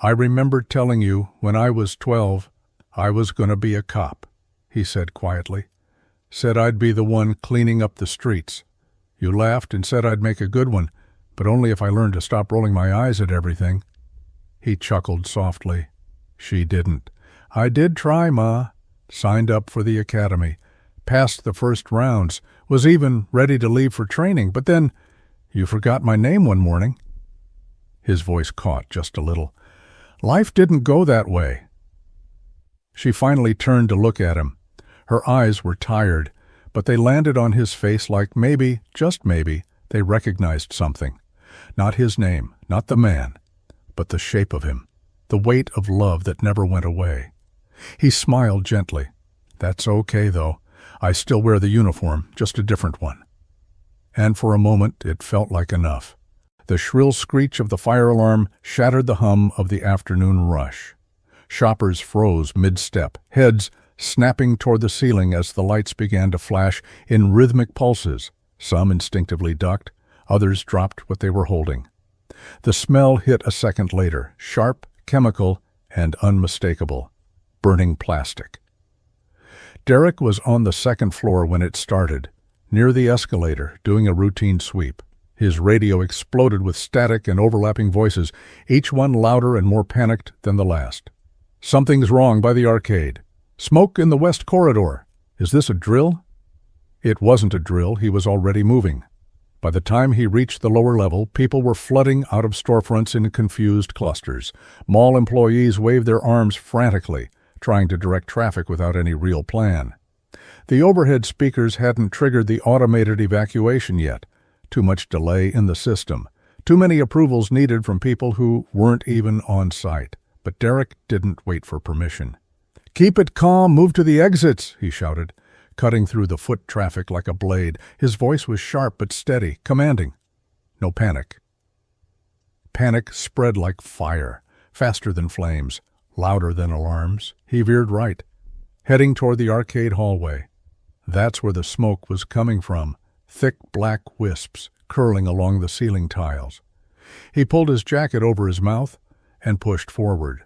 "I remember telling you when I was 12 I was going to be a cop," he said quietly. "Said I'd be the one cleaning up the streets. You laughed and said I'd make a good one, but only if I learned to stop rolling my eyes at everything." He chuckled softly. She didn't. "I did try, Ma. Signed up for the academy. Passed the first rounds. Was even ready to leave for training, but then you forgot my name one morning." His voice caught just a little. "Life didn't go that way." She finally turned to look at him. Her eyes were tired, but they landed on his face like maybe, just maybe, they recognized something. Not his name, not the man, but the shape of him, the weight of love that never went away. He smiled gently. "That's okay, though. I still wear the uniform, just a different one." And for a moment it felt like enough. The shrill screech of the fire alarm shattered the hum of the afternoon rush. Shoppers froze mid-step, heads snapping toward the ceiling as the lights began to flash in rhythmic pulses. Some instinctively ducked, others dropped what they were holding. The smell hit a second later, sharp, chemical, and unmistakable. Burning plastic. Derek was on the second floor when it started, near the escalator, doing a routine sweep. His radio exploded with static and overlapping voices, each one louder and more panicked than the last. "Something's wrong by the arcade. Smoke in the west corridor. Is this a drill?" It wasn't a drill. He was already moving. By the time he reached the lower level, people were flooding out of storefronts in confused clusters. Mall employees waved their arms frantically, trying to direct traffic without any real plan. The overhead speakers hadn't triggered the automated evacuation yet. Too much delay in the system. Too many approvals needed from people who weren't even on site. But Derek didn't wait for permission. "Keep it calm, move to the exits," he shouted, cutting through the foot traffic like a blade. His voice was sharp but steady, commanding. No panic. Panic spread like fire, faster than flames, louder than alarms. He veered right, heading toward the arcade hallway. That's where the smoke was coming from, thick black wisps curling along the ceiling tiles. He pulled his jacket over his mouth and pushed forward.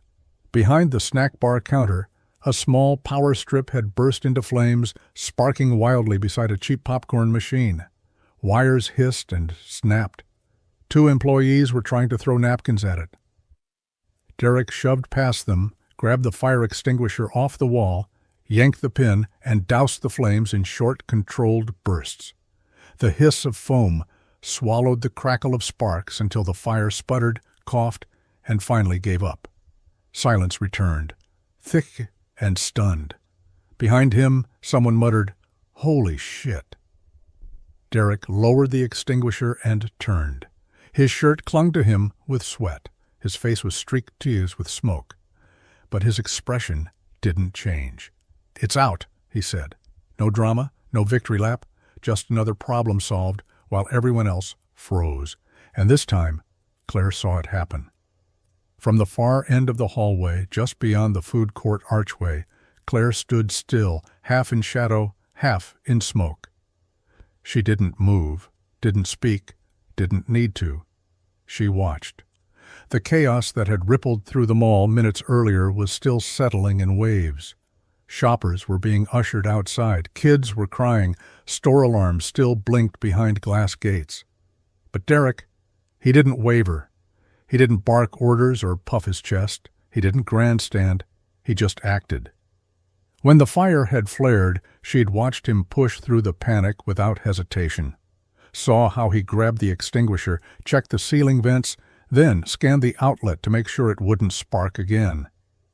Behind the snack bar counter, a small power strip had burst into flames, sparking wildly beside a cheap popcorn machine. Wires hissed and snapped. 2 employees were trying to throw napkins at it. Derek shoved past them, grabbed the fire extinguisher off the wall, yanked the pin, and doused the flames in short, controlled bursts. The hiss of foam swallowed the crackle of sparks until the fire sputtered, coughed, and finally gave up. Silence returned, thick and stunned. Behind him, someone muttered, "Holy shit." Derek lowered the extinguisher and turned. His shirt clung to him with sweat. His face was streaked tears with smoke. But his expression didn't change. "It's out," he said. No drama, no victory lap, just another problem solved while everyone else froze. And this time, Claire saw it happen. From the far end of the hallway, just beyond the food court archway, Claire stood still, half in shadow, half in smoke. She didn't move, didn't speak, didn't need to. She watched. The chaos that had rippled through the mall minutes earlier was still settling in waves. Shoppers were being ushered outside. Kids were crying. Store alarms still blinked behind glass gates. But Derek, he didn't waver. He didn't bark orders or puff his chest. He didn't grandstand. He just acted. When the fire had flared, she'd watched him push through the panic without hesitation. Saw how he grabbed the extinguisher, checked the ceiling vents, then scanned the outlet to make sure it wouldn't spark again.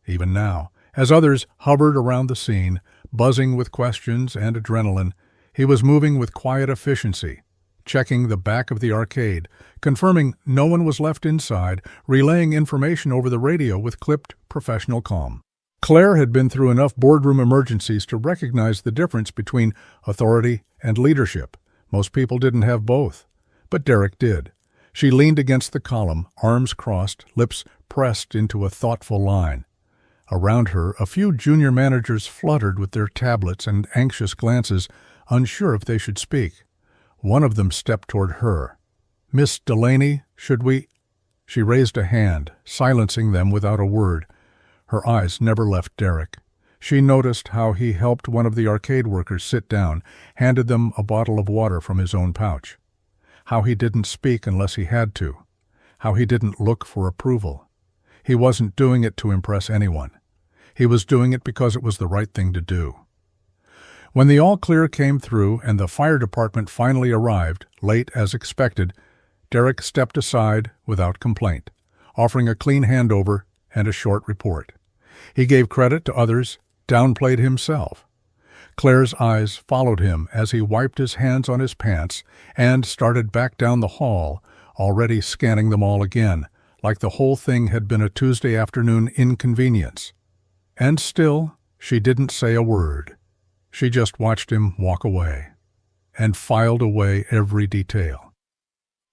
Even now, as others hovered around the scene, buzzing with questions and adrenaline, he was moving with quiet efficiency, checking the back of the arcade, confirming no one was left inside, relaying information over the radio with clipped, professional calm. Claire had been through enough boardroom emergencies to recognize the difference between authority and leadership. Most people didn't have both, but Derek did. She leaned against the column, arms crossed, lips pressed into a thoughtful line. Around her, a few junior managers fluttered with their tablets and anxious glances, unsure if they should speak. One of them stepped toward her. "Miss Delaney, should we—" She raised a hand, silencing them without a word. Her eyes never left Derek. She noticed how he helped one of the arcade workers sit down, handed them a bottle of water from his own pouch. How he didn't speak unless he had to. How he didn't look for approval. He wasn't doing it to impress anyone. He was doing it because it was the right thing to do. When the all-clear came through and the fire department finally arrived, late as expected, Derek stepped aside without complaint, offering a clean handover and a short report. He gave credit to others, downplayed himself. Claire's eyes followed him as he wiped his hands on his pants and started back down the hall, already scanning them all again, like the whole thing had been a Tuesday afternoon inconvenience. And still, she didn't say a word. She just watched him walk away, and filed away every detail.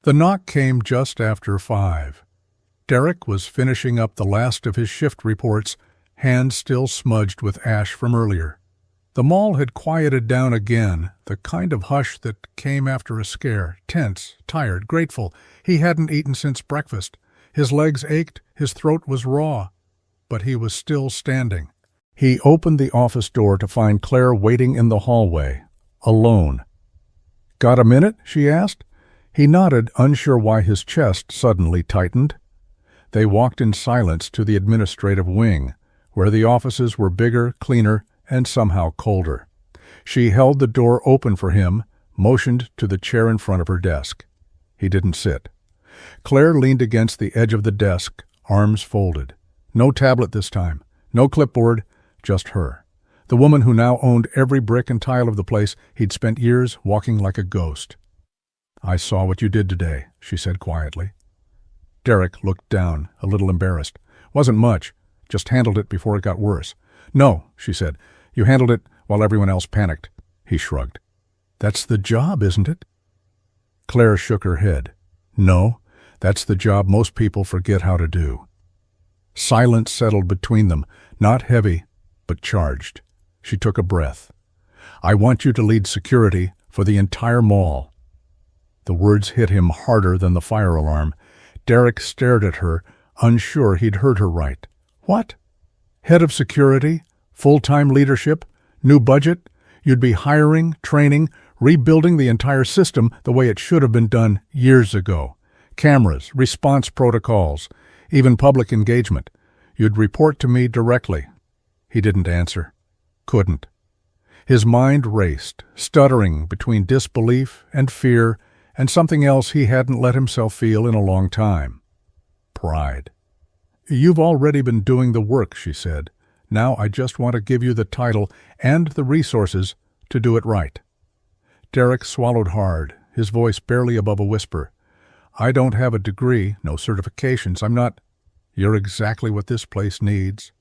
The knock came just after 5. Derek was finishing up the last of his shift reports, hands still smudged with ash from earlier. The mall had quieted down again, the kind of hush that came after a scare, tense, tired, grateful. He hadn't eaten since breakfast. His legs ached, his throat was raw, but he was still standing. He opened the office door to find Claire waiting in the hallway, alone. "Got a minute?" she asked. He nodded, unsure why his chest suddenly tightened. They walked in silence to the administrative wing, where the offices were bigger, cleaner, and somehow colder. She held the door open for him, motioned to the chair in front of her desk. He didn't sit. Claire leaned against the edge of the desk, arms folded. No tablet this time, no clipboard, just her. The woman who now owned every brick and tile of the place he'd spent years walking like a ghost. "I saw what you did today," she said quietly. Derek looked down, a little embarrassed. "Wasn't much. Just handled it before it got worse." "No," she said. "You handled it while everyone else panicked." He shrugged. "That's the job, isn't it?" Claire shook her head. "No, That's the job most people forget how to do. Silence settled between them, not heavy, but charged. She took a breath. I want you to lead security for the entire mall. The words hit him harder than the fire alarm. Derek stared at her, unsure he'd heard her right. What? Head of security? Full-time leadership? New budget? You'd be hiring, training, rebuilding the entire system the way it should have been done years ago. Cameras, response protocols, even public engagement. You'd report to me directly. He didn't answer. Couldn't. His mind raced, stuttering between disbelief and fear and something else he hadn't let himself feel in a long time. Pride. You've already been doing the work, she said. Now I just want to give you the title and the resources to do it right. Derek swallowed hard, his voice barely above a whisper. I don't have a degree, no certifications. I'm not... You're exactly what this place needs.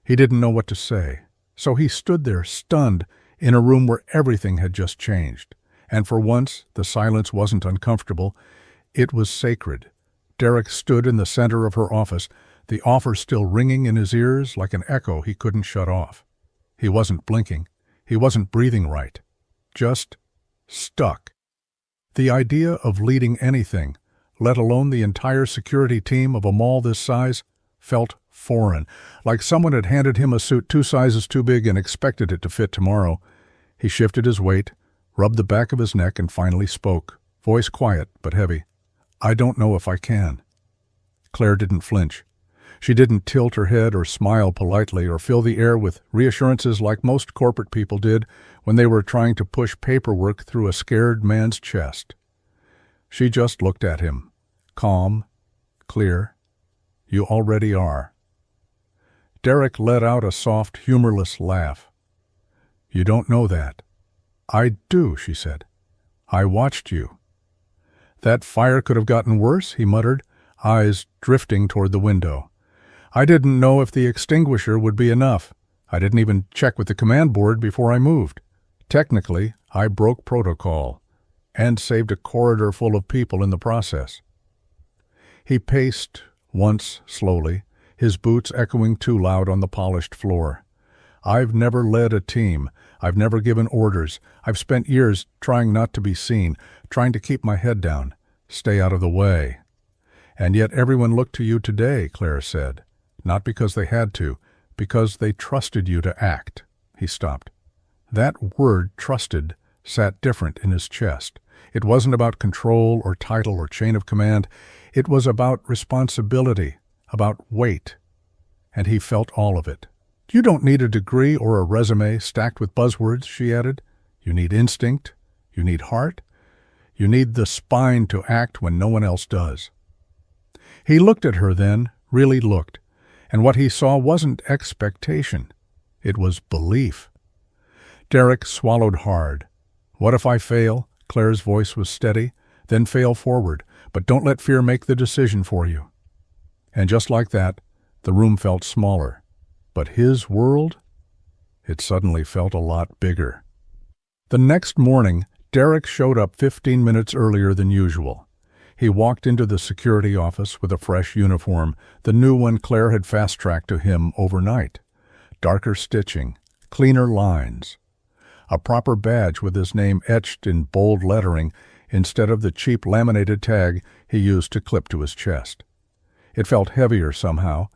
He didn't know what to say, so he stood there, stunned, in a room where everything had just changed. And for once, the silence wasn't uncomfortable. It was sacred. Derek stood in the center of her office, the offer still ringing in his ears like an echo he couldn't shut off. He wasn't blinking. He wasn't breathing right. Just stuck. The idea of leading anything, let alone the entire security team of a mall this size, felt foreign, like someone had handed him a suit 2 sizes too big and expected it to fit tomorrow. He shifted his weight, rubbed the back of his neck, and finally spoke, voice quiet but heavy. I don't know if I can. Claire didn't flinch. She didn't tilt her head or smile politely or fill the air with reassurances like most corporate people did when they were trying to push paperwork through a scared man's chest. She just looked at him, calm, clear. You already are. Derek let out a soft, humorless laugh. You don't know that. I do, she said. I watched you. That fire could have gotten worse, he muttered, eyes drifting toward the window. I didn't know if the extinguisher would be enough. I didn't even check with the command board before I moved. Technically, I broke protocol and saved a corridor full of people in the process. He paced once slowly, his boots echoing too loud on the polished floor. I've never led a team. I've never given orders. I've spent years trying not to be seen, trying to keep my head down, stay out of the way. And yet everyone looked to you today, Claire said. Not because they had to, because they trusted you to act. He stopped. That word, trusted, sat different in his chest. It wasn't about control or title or chain of command. It was about responsibility, about weight. And he felt all of it. You don't need a degree or a resume stacked with buzzwords, she added. You need instinct. You need heart. You need the spine to act when no one else does. He looked at her then, really looked. And what he saw wasn't expectation. It was belief. Derek swallowed hard. What if I fail? Claire's voice was steady. Then fail forward, but don't let fear make the decision for you. And just like that, the room felt smaller. But his world? It suddenly felt a lot bigger. The next morning, Derek showed up 15 minutes earlier than usual. He walked into the security office with a fresh uniform, the new one Claire had fast-tracked to him overnight. Darker stitching, cleaner lines. A proper badge with his name etched in bold lettering instead of the cheap laminated tag he used to clip to his chest. It felt heavier somehow,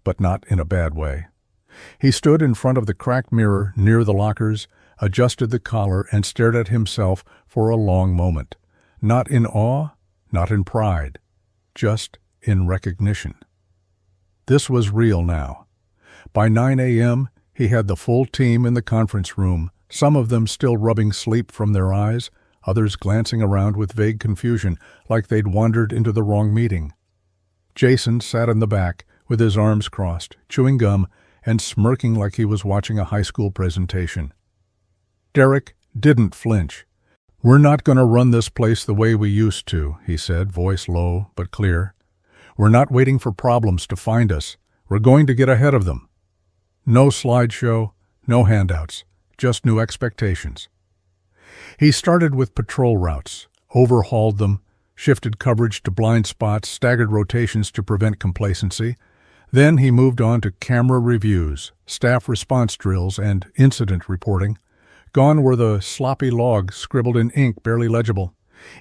but not in a bad way. He stood in front of the cracked mirror near the lockers, adjusted the collar, and stared at himself for a long moment. Not in awe, not in pride, just in recognition. This was real now. By 9 a.m., he had the full team in the conference room, some of them still rubbing sleep from their eyes, others glancing around with vague confusion, like they'd wandered into the wrong meeting. Jason sat in the back, with his arms crossed, chewing gum, and smirking like he was watching a high school presentation. Derek didn't flinch. We're not going to run this place the way we used to, he said, voice low but clear. We're not waiting for problems to find us. We're going to get ahead of them. No slideshow, no handouts, just new expectations. He started with patrol routes, overhauled them, shifted coverage to blind spots, staggered rotations to prevent complacency. Then he moved on to camera reviews, staff response drills, and incident reporting. Gone were the sloppy logs scribbled in ink barely legible.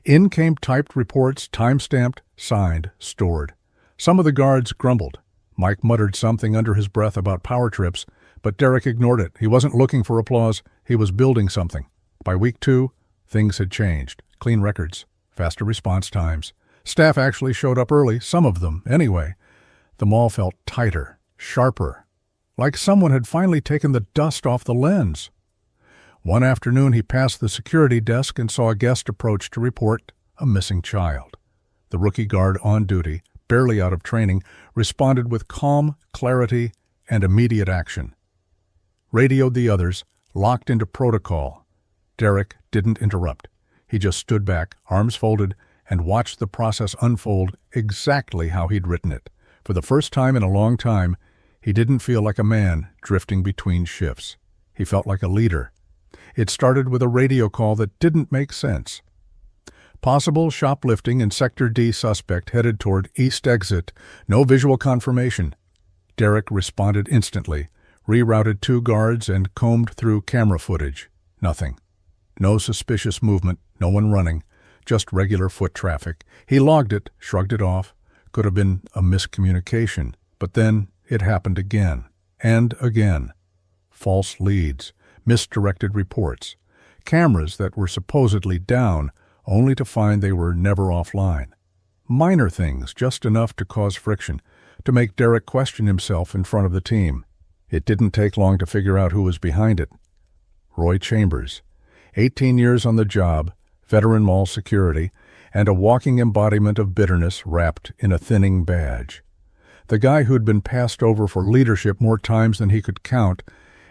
In came typed reports, time-stamped, signed, stored. Some of the guards grumbled. Mike muttered something under his breath about power trips, but Derek ignored it. He wasn't looking for applause. He was building something. By week 2, things had changed. Clean records, faster response times. Staff actually showed up early, some of them, anyway. The mall felt tighter, sharper, like someone had finally taken the dust off the lens. One afternoon he passed the security desk and saw a guest approach to report a missing child. The rookie guard on duty, barely out of training, responded with calm clarity and immediate action. Radioed the others, locked into protocol. Derek didn't interrupt. He just stood back, arms folded, and watched the process unfold exactly how he'd written it. For the first time in a long time, he didn't feel like a man drifting between shifts. He felt like a leader. It started with a radio call that didn't make sense. Possible shoplifting in Sector D suspect headed toward East Exit. No visual confirmation. Derek responded instantly, rerouted 2 guards, and combed through camera footage. Nothing. No suspicious movement, no one running, just regular foot traffic. He logged it, shrugged it off. Could have been a miscommunication. But then it happened again, and again. False leads, misdirected reports, cameras that were supposedly down, only to find they were never offline. Minor things, just enough to cause friction, to make Derek question himself in front of the team. It didn't take long to figure out who was behind it. Roy Chambers, 18 years on the job, veteran mall security, and a walking embodiment of bitterness wrapped in a thinning badge. The guy who'd been passed over for leadership more times than he could count,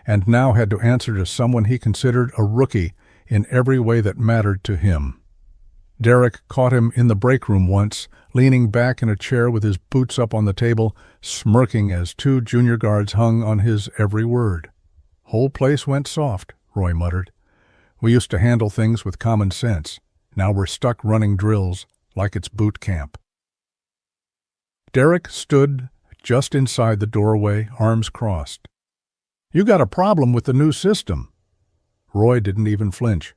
and now had to answer to someone he considered a rookie in every way that mattered to him. Derek caught him in the break room once, leaning back in a chair with his boots up on the table, smirking as 2 junior guards hung on his every word. "Whole place went soft," Roy muttered. "We used to handle things with common sense. Now we're stuck running drills like it's boot camp." Derek stood just inside the doorway, arms crossed. "You got a problem with the new system." Roy didn't even flinch.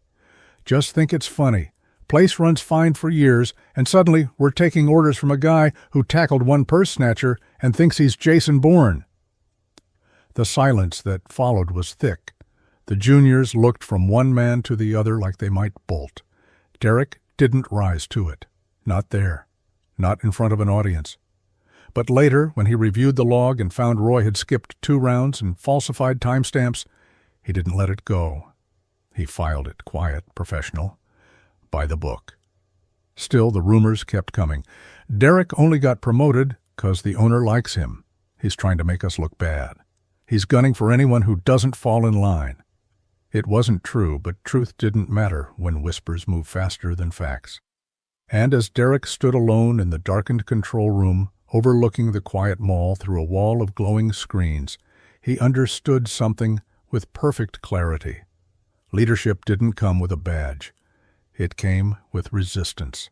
"Just think it's funny. Place runs fine for years, and suddenly we're taking orders from a guy who tackled one purse snatcher and thinks he's Jason Bourne." The silence that followed was thick. The juniors looked from one man to the other like they might bolt. Derek didn't rise to it. Not there. Not in front of an audience. But later, when he reviewed the log and found Roy had skipped 2 rounds and falsified timestamps, he didn't let it go. He filed it, quiet, professional, by the book. Still, the rumors kept coming. Derek only got promoted because the owner likes him. He's trying to make us look bad. He's gunning for anyone who doesn't fall in line. It wasn't true, but truth didn't matter when whispers move faster than facts. And as Derek stood alone in the darkened control room, overlooking the quiet mall through a wall of glowing screens, he understood something with perfect clarity. Leadership didn't come with a badge. It came with resistance.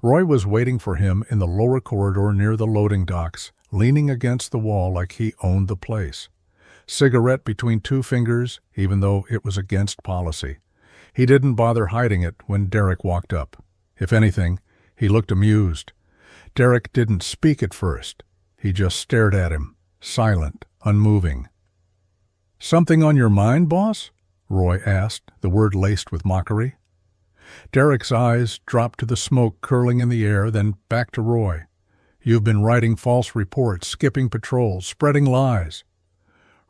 Roy was waiting for him in the lower corridor near the loading docks, leaning against the wall like he owned the place. Cigarette between 2 fingers, even though it was against policy. He didn't bother hiding it when Derek walked up. If anything, he looked amused. Derek didn't speak at first. He just stared at him, silent, unmoving. "Something on your mind, boss?" Roy asked, the word laced with mockery. Derek's eyes dropped to the smoke curling in the air, then back to Roy. "You've been writing false reports, skipping patrols, spreading lies."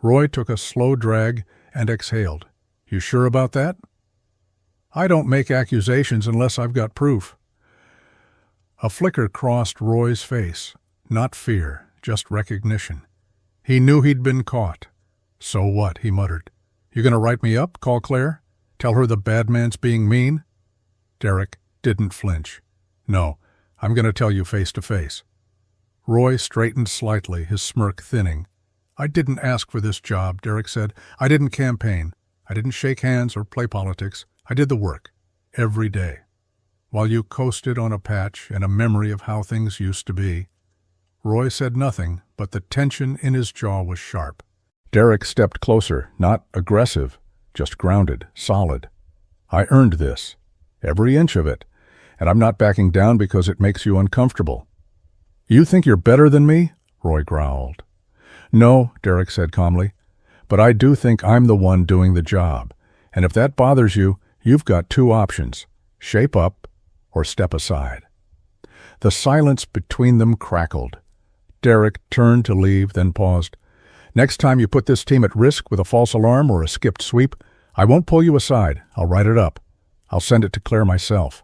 Roy took a slow drag and exhaled. "You sure about that?" "I don't make accusations unless I've got proof." A flicker crossed Roy's face. Not fear, just recognition. He knew he'd been caught. "So what?" he muttered. "You gonna write me up? Call Claire? Tell her the bad man's being mean?" Derek didn't flinch. "No, I'm gonna tell you face to face." Roy straightened slightly, his smirk thinning. "I didn't ask for this job," Derek said. "I didn't campaign. I didn't shake hands or play politics. I did the work. Every day." while you coasted on a patch and a memory of how things used to be. Roy said nothing, but the tension in his jaw was sharp. Derek stepped closer, not aggressive, just grounded, solid. I earned this, every inch of it, and I'm not backing down because it makes you uncomfortable. You think you're better than me? Roy growled. No, Derek said calmly, but I do think I'm the one doing the job, and if that bothers you, you've got two options: shape up or step aside. The silence between them crackled. Derek turned to leave, then paused. Next time you put this team at risk with a false alarm or a skipped sweep, I won't pull you aside. I'll write it up. I'll send it to Claire myself.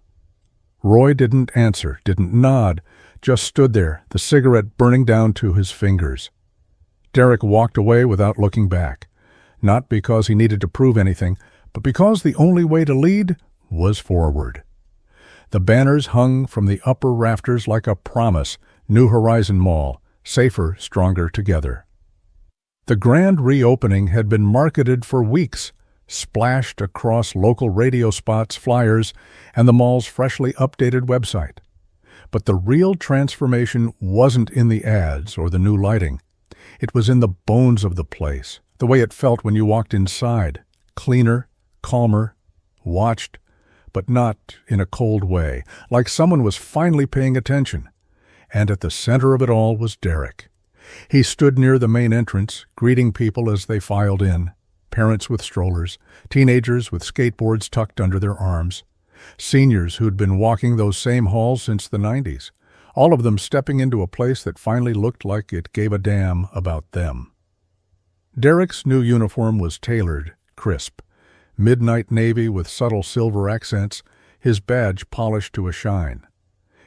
Roy didn't answer, didn't nod, just stood there, the cigarette burning down to his fingers. Derek walked away without looking back, not because he needed to prove anything, but because the only way to lead was forward. The banners hung from the upper rafters like a promise: New Horizon Mall, safer, stronger together. The grand reopening had been marketed for weeks, splashed across local radio spots, flyers, and the mall's freshly updated website. But the real transformation wasn't in the ads or the new lighting. It was in the bones of the place, the way it felt when you walked inside: cleaner, calmer, watched, but not in a cold way, like someone was finally paying attention. And at the center of it all was Derek. He stood near the main entrance, greeting people as they filed in: parents with strollers, teenagers with skateboards tucked under their arms, seniors who'd been walking those same halls since the 90s, all of them stepping into a place that finally looked like it gave a damn about them. Derek's new uniform was tailored, crisp, midnight navy with subtle silver accents, his badge polished to a shine.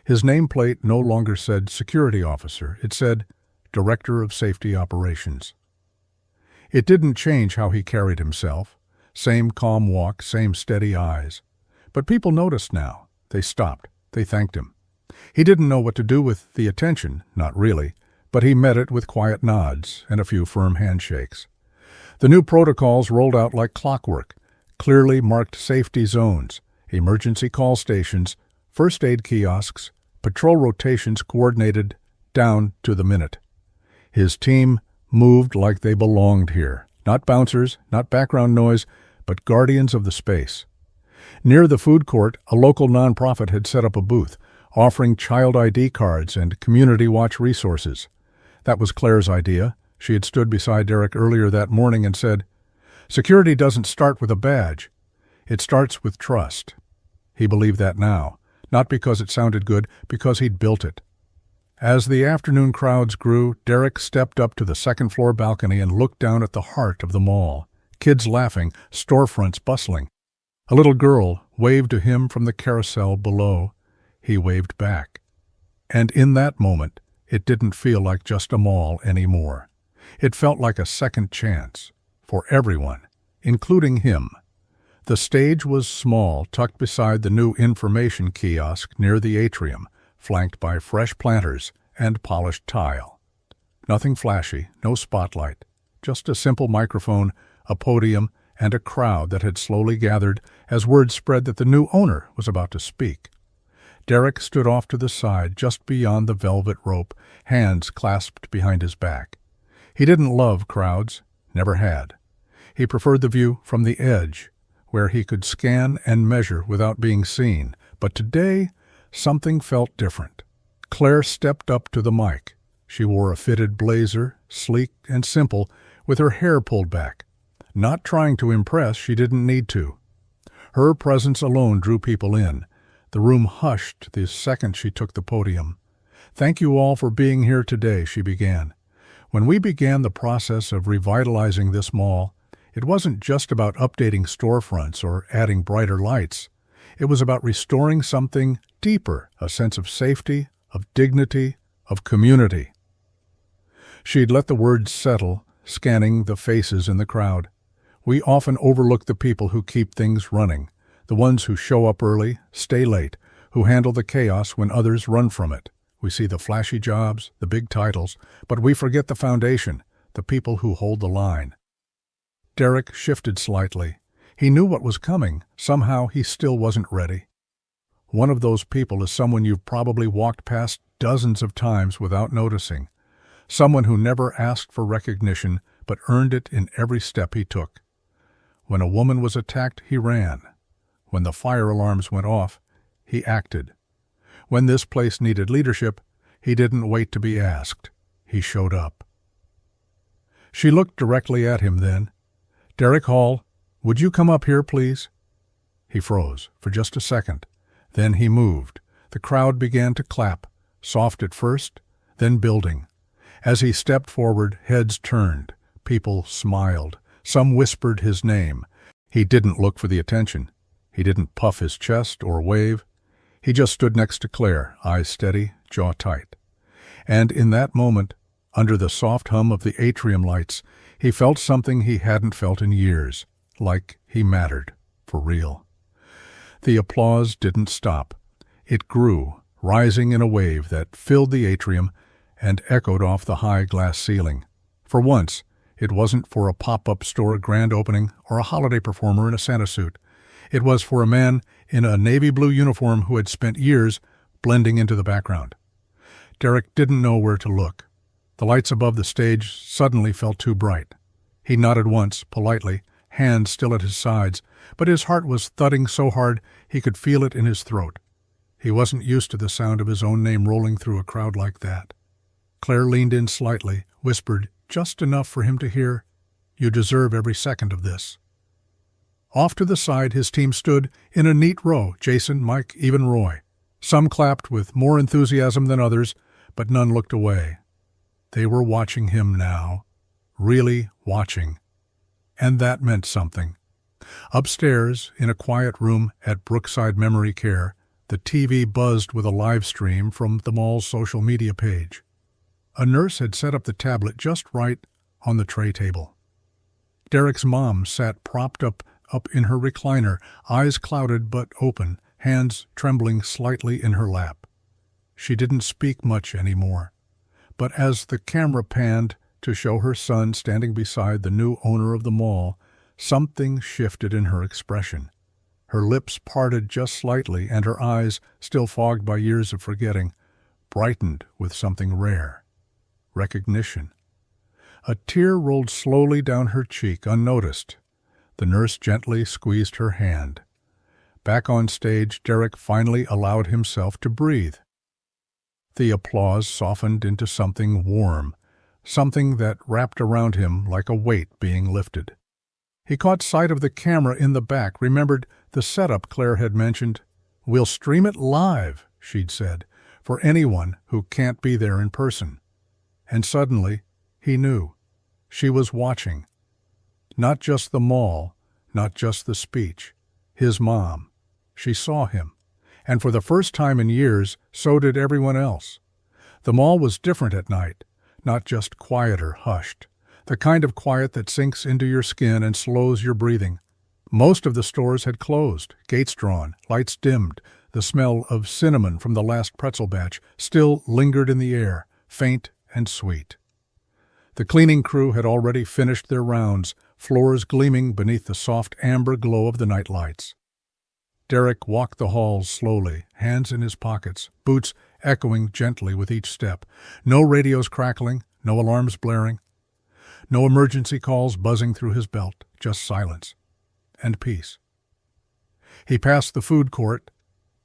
His nameplate no longer said security officer, it said Director of Safety Operations. It didn't change how he carried himself, same calm walk, same steady eyes. But people noticed now. They stopped. They thanked him. He didn't know what to do with the attention, not really, but he met it with quiet nods and a few firm handshakes. The new protocols rolled out like clockwork, clearly marked safety zones, emergency call stations, first aid kiosks, patrol rotations coordinated down to the minute. His team moved like they belonged here, not bouncers, not background noise, but guardians of the space. Near the food court, a local nonprofit had set up a booth, offering child ID cards and community watch resources. That was Claire's idea. She had stood beside Derek earlier that morning and said, "Security doesn't start with a badge. It starts with trust." He believed that now, not because it sounded good, because he'd built it. As the afternoon crowds grew, Derek stepped up to the second-floor balcony and looked down at the heart of the mall. Kids laughing, storefronts bustling. A little girl waved to him from the carousel below. He waved back. And in that moment, it didn't feel like just a mall anymore. It felt like a second chance, for everyone, including him. The stage was small, tucked beside the new information kiosk near the atrium, flanked by fresh planters and polished tile. Nothing flashy, no spotlight, just a simple microphone, a podium, and a crowd that had slowly gathered as word spread that the new owner was about to speak. Derek stood off to the side, just beyond the velvet rope, hands clasped behind his back. He didn't love crowds, never had. He preferred the view from the edge, where he could scan and measure without being seen. But today, something felt different. Claire stepped up to the mic. She wore a fitted blazer, sleek and simple, with her hair pulled back. Not trying to impress, she didn't need to. Her presence alone drew people in. The room hushed the second she took the podium. "Thank you all for being here today," she began. "When we began the process of revitalizing this mall, it wasn't just about updating storefronts or adding brighter lights. It was about restoring something deeper, a sense of safety, of dignity, of community." She'd let the words settle, scanning the faces in the crowd. We often overlook the people who keep things running, the ones who show up early, stay late, who handle the chaos when others run from it. We see the flashy jobs, the big titles, but we forget the foundation, the people who hold the line. Derek shifted slightly. He knew what was coming. Somehow he still wasn't ready. One of those people is someone you've probably walked past dozens of times without noticing. Someone who never asked for recognition but earned it in every step he took. When a woman was attacked, he ran. When the fire alarms went off, he acted. When this place needed leadership, he didn't wait to be asked. He showed up. She looked directly at him then. "Derek Hall, would you come up here, please?" He froze for just a second. Then he moved. The crowd began to clap, soft at first, then building. As he stepped forward, heads turned. People smiled. Some whispered his name. He didn't look for the attention. He didn't puff his chest or wave. He just stood next to Claire, eyes steady, jaw tight. And in that moment, under the soft hum of the atrium lights, he felt something he hadn't felt in years, like he mattered, for real. The applause didn't stop. It grew, rising in a wave that filled the atrium and echoed off the high glass ceiling. For once, it wasn't for a pop-up store grand opening or a holiday performer in a Santa suit. It was for a man in a navy blue uniform who had spent years blending into the background. Derek didn't know where to look. The lights above the stage suddenly felt too bright. He nodded once, politely, hands still at his sides, but his heart was thudding so hard he could feel it in his throat. He wasn't used to the sound of his own name rolling through a crowd like that. Claire leaned in slightly, whispered just enough for him to hear, "You deserve every second of this." Off to the side, his team stood in a neat row, Jason, Mike, even Roy. Some clapped with more enthusiasm than others, but none looked away. They were watching him now, really watching. And that meant something. Upstairs, in a quiet room at Brookside Memory Care, the TV buzzed with a live stream from the mall's social media page. A nurse had set up the tablet just right on the tray table. Derek's mom sat propped up in her recliner, eyes clouded but open, hands trembling slightly in her lap. She didn't speak much anymore, but as the camera panned to show her son standing beside the new owner of the mall, something shifted in her expression. Her lips parted just slightly, and her eyes, still fogged by years of forgetting, brightened with something rare. Recognition. A tear rolled slowly down her cheek, unnoticed. The nurse gently squeezed her hand. Back on stage, Derek finally allowed himself to breathe. The applause softened into something warm, something that wrapped around him like a weight being lifted. He caught sight of the camera in the back, remembered the setup Claire had mentioned. "We'll stream it live," she'd said, "for anyone who can't be there in person." And suddenly, he knew. She was watching. Not just the mall, not just the speech. His mom. She saw him. And for the first time in years, so did everyone else. The mall was different at night, not just quieter, hushed. The kind of quiet that sinks into your skin and slows your breathing. Most of the stores had closed, gates drawn, lights dimmed. The smell of cinnamon from the last pretzel batch still lingered in the air, faint and sweet. The cleaning crew had already finished their rounds, floors gleaming beneath the soft amber glow of the night lights. Derek walked the halls slowly, hands in his pockets, boots echoing gently with each step. No radios crackling, no alarms blaring. No emergency calls buzzing through his belt, just silence and peace. He passed the food court,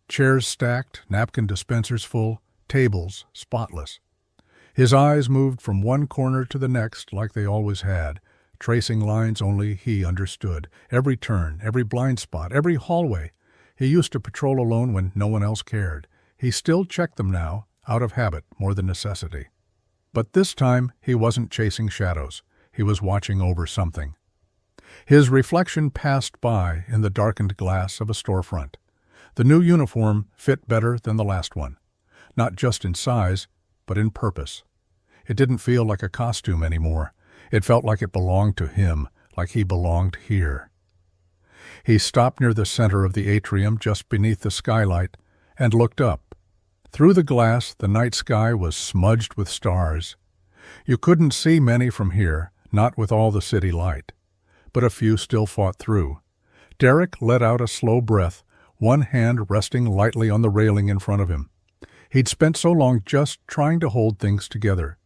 chairs stacked, napkin dispensers full, tables spotless. His eyes moved from one corner to the next like they always had, tracing lines only he understood. Every turn, every blind spot, every hallway. He used to patrol alone when no one else cared. He still checked them now, out of habit more than necessity. But this time he wasn't chasing shadows. He was watching over something. His reflection passed by in the darkened glass of a storefront. The new uniform fit better than the last one, not just in size, but in purpose. It didn't feel like a costume anymore. It felt like it belonged to him, like he belonged here. He stopped near the center of the atrium just beneath the skylight and looked up. Through the glass, the night sky was smudged with stars. You couldn't see many from here, not with all the city light, but a few still fought through. Derek let out a slow breath, one hand resting lightly on the railing in front of him. He'd spent so long just trying to hold things together,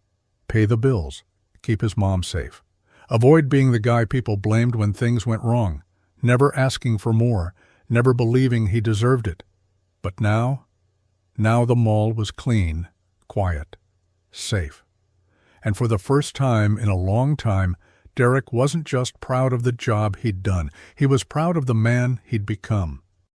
pay the bills, keep his mom safe, avoid being the guy people blamed when things went wrong, never asking for more, never believing he deserved it. But now the mall was clean, quiet, safe. And for the first time in a long time, Derek wasn't just proud of the job he'd done. He was proud of the man he'd become.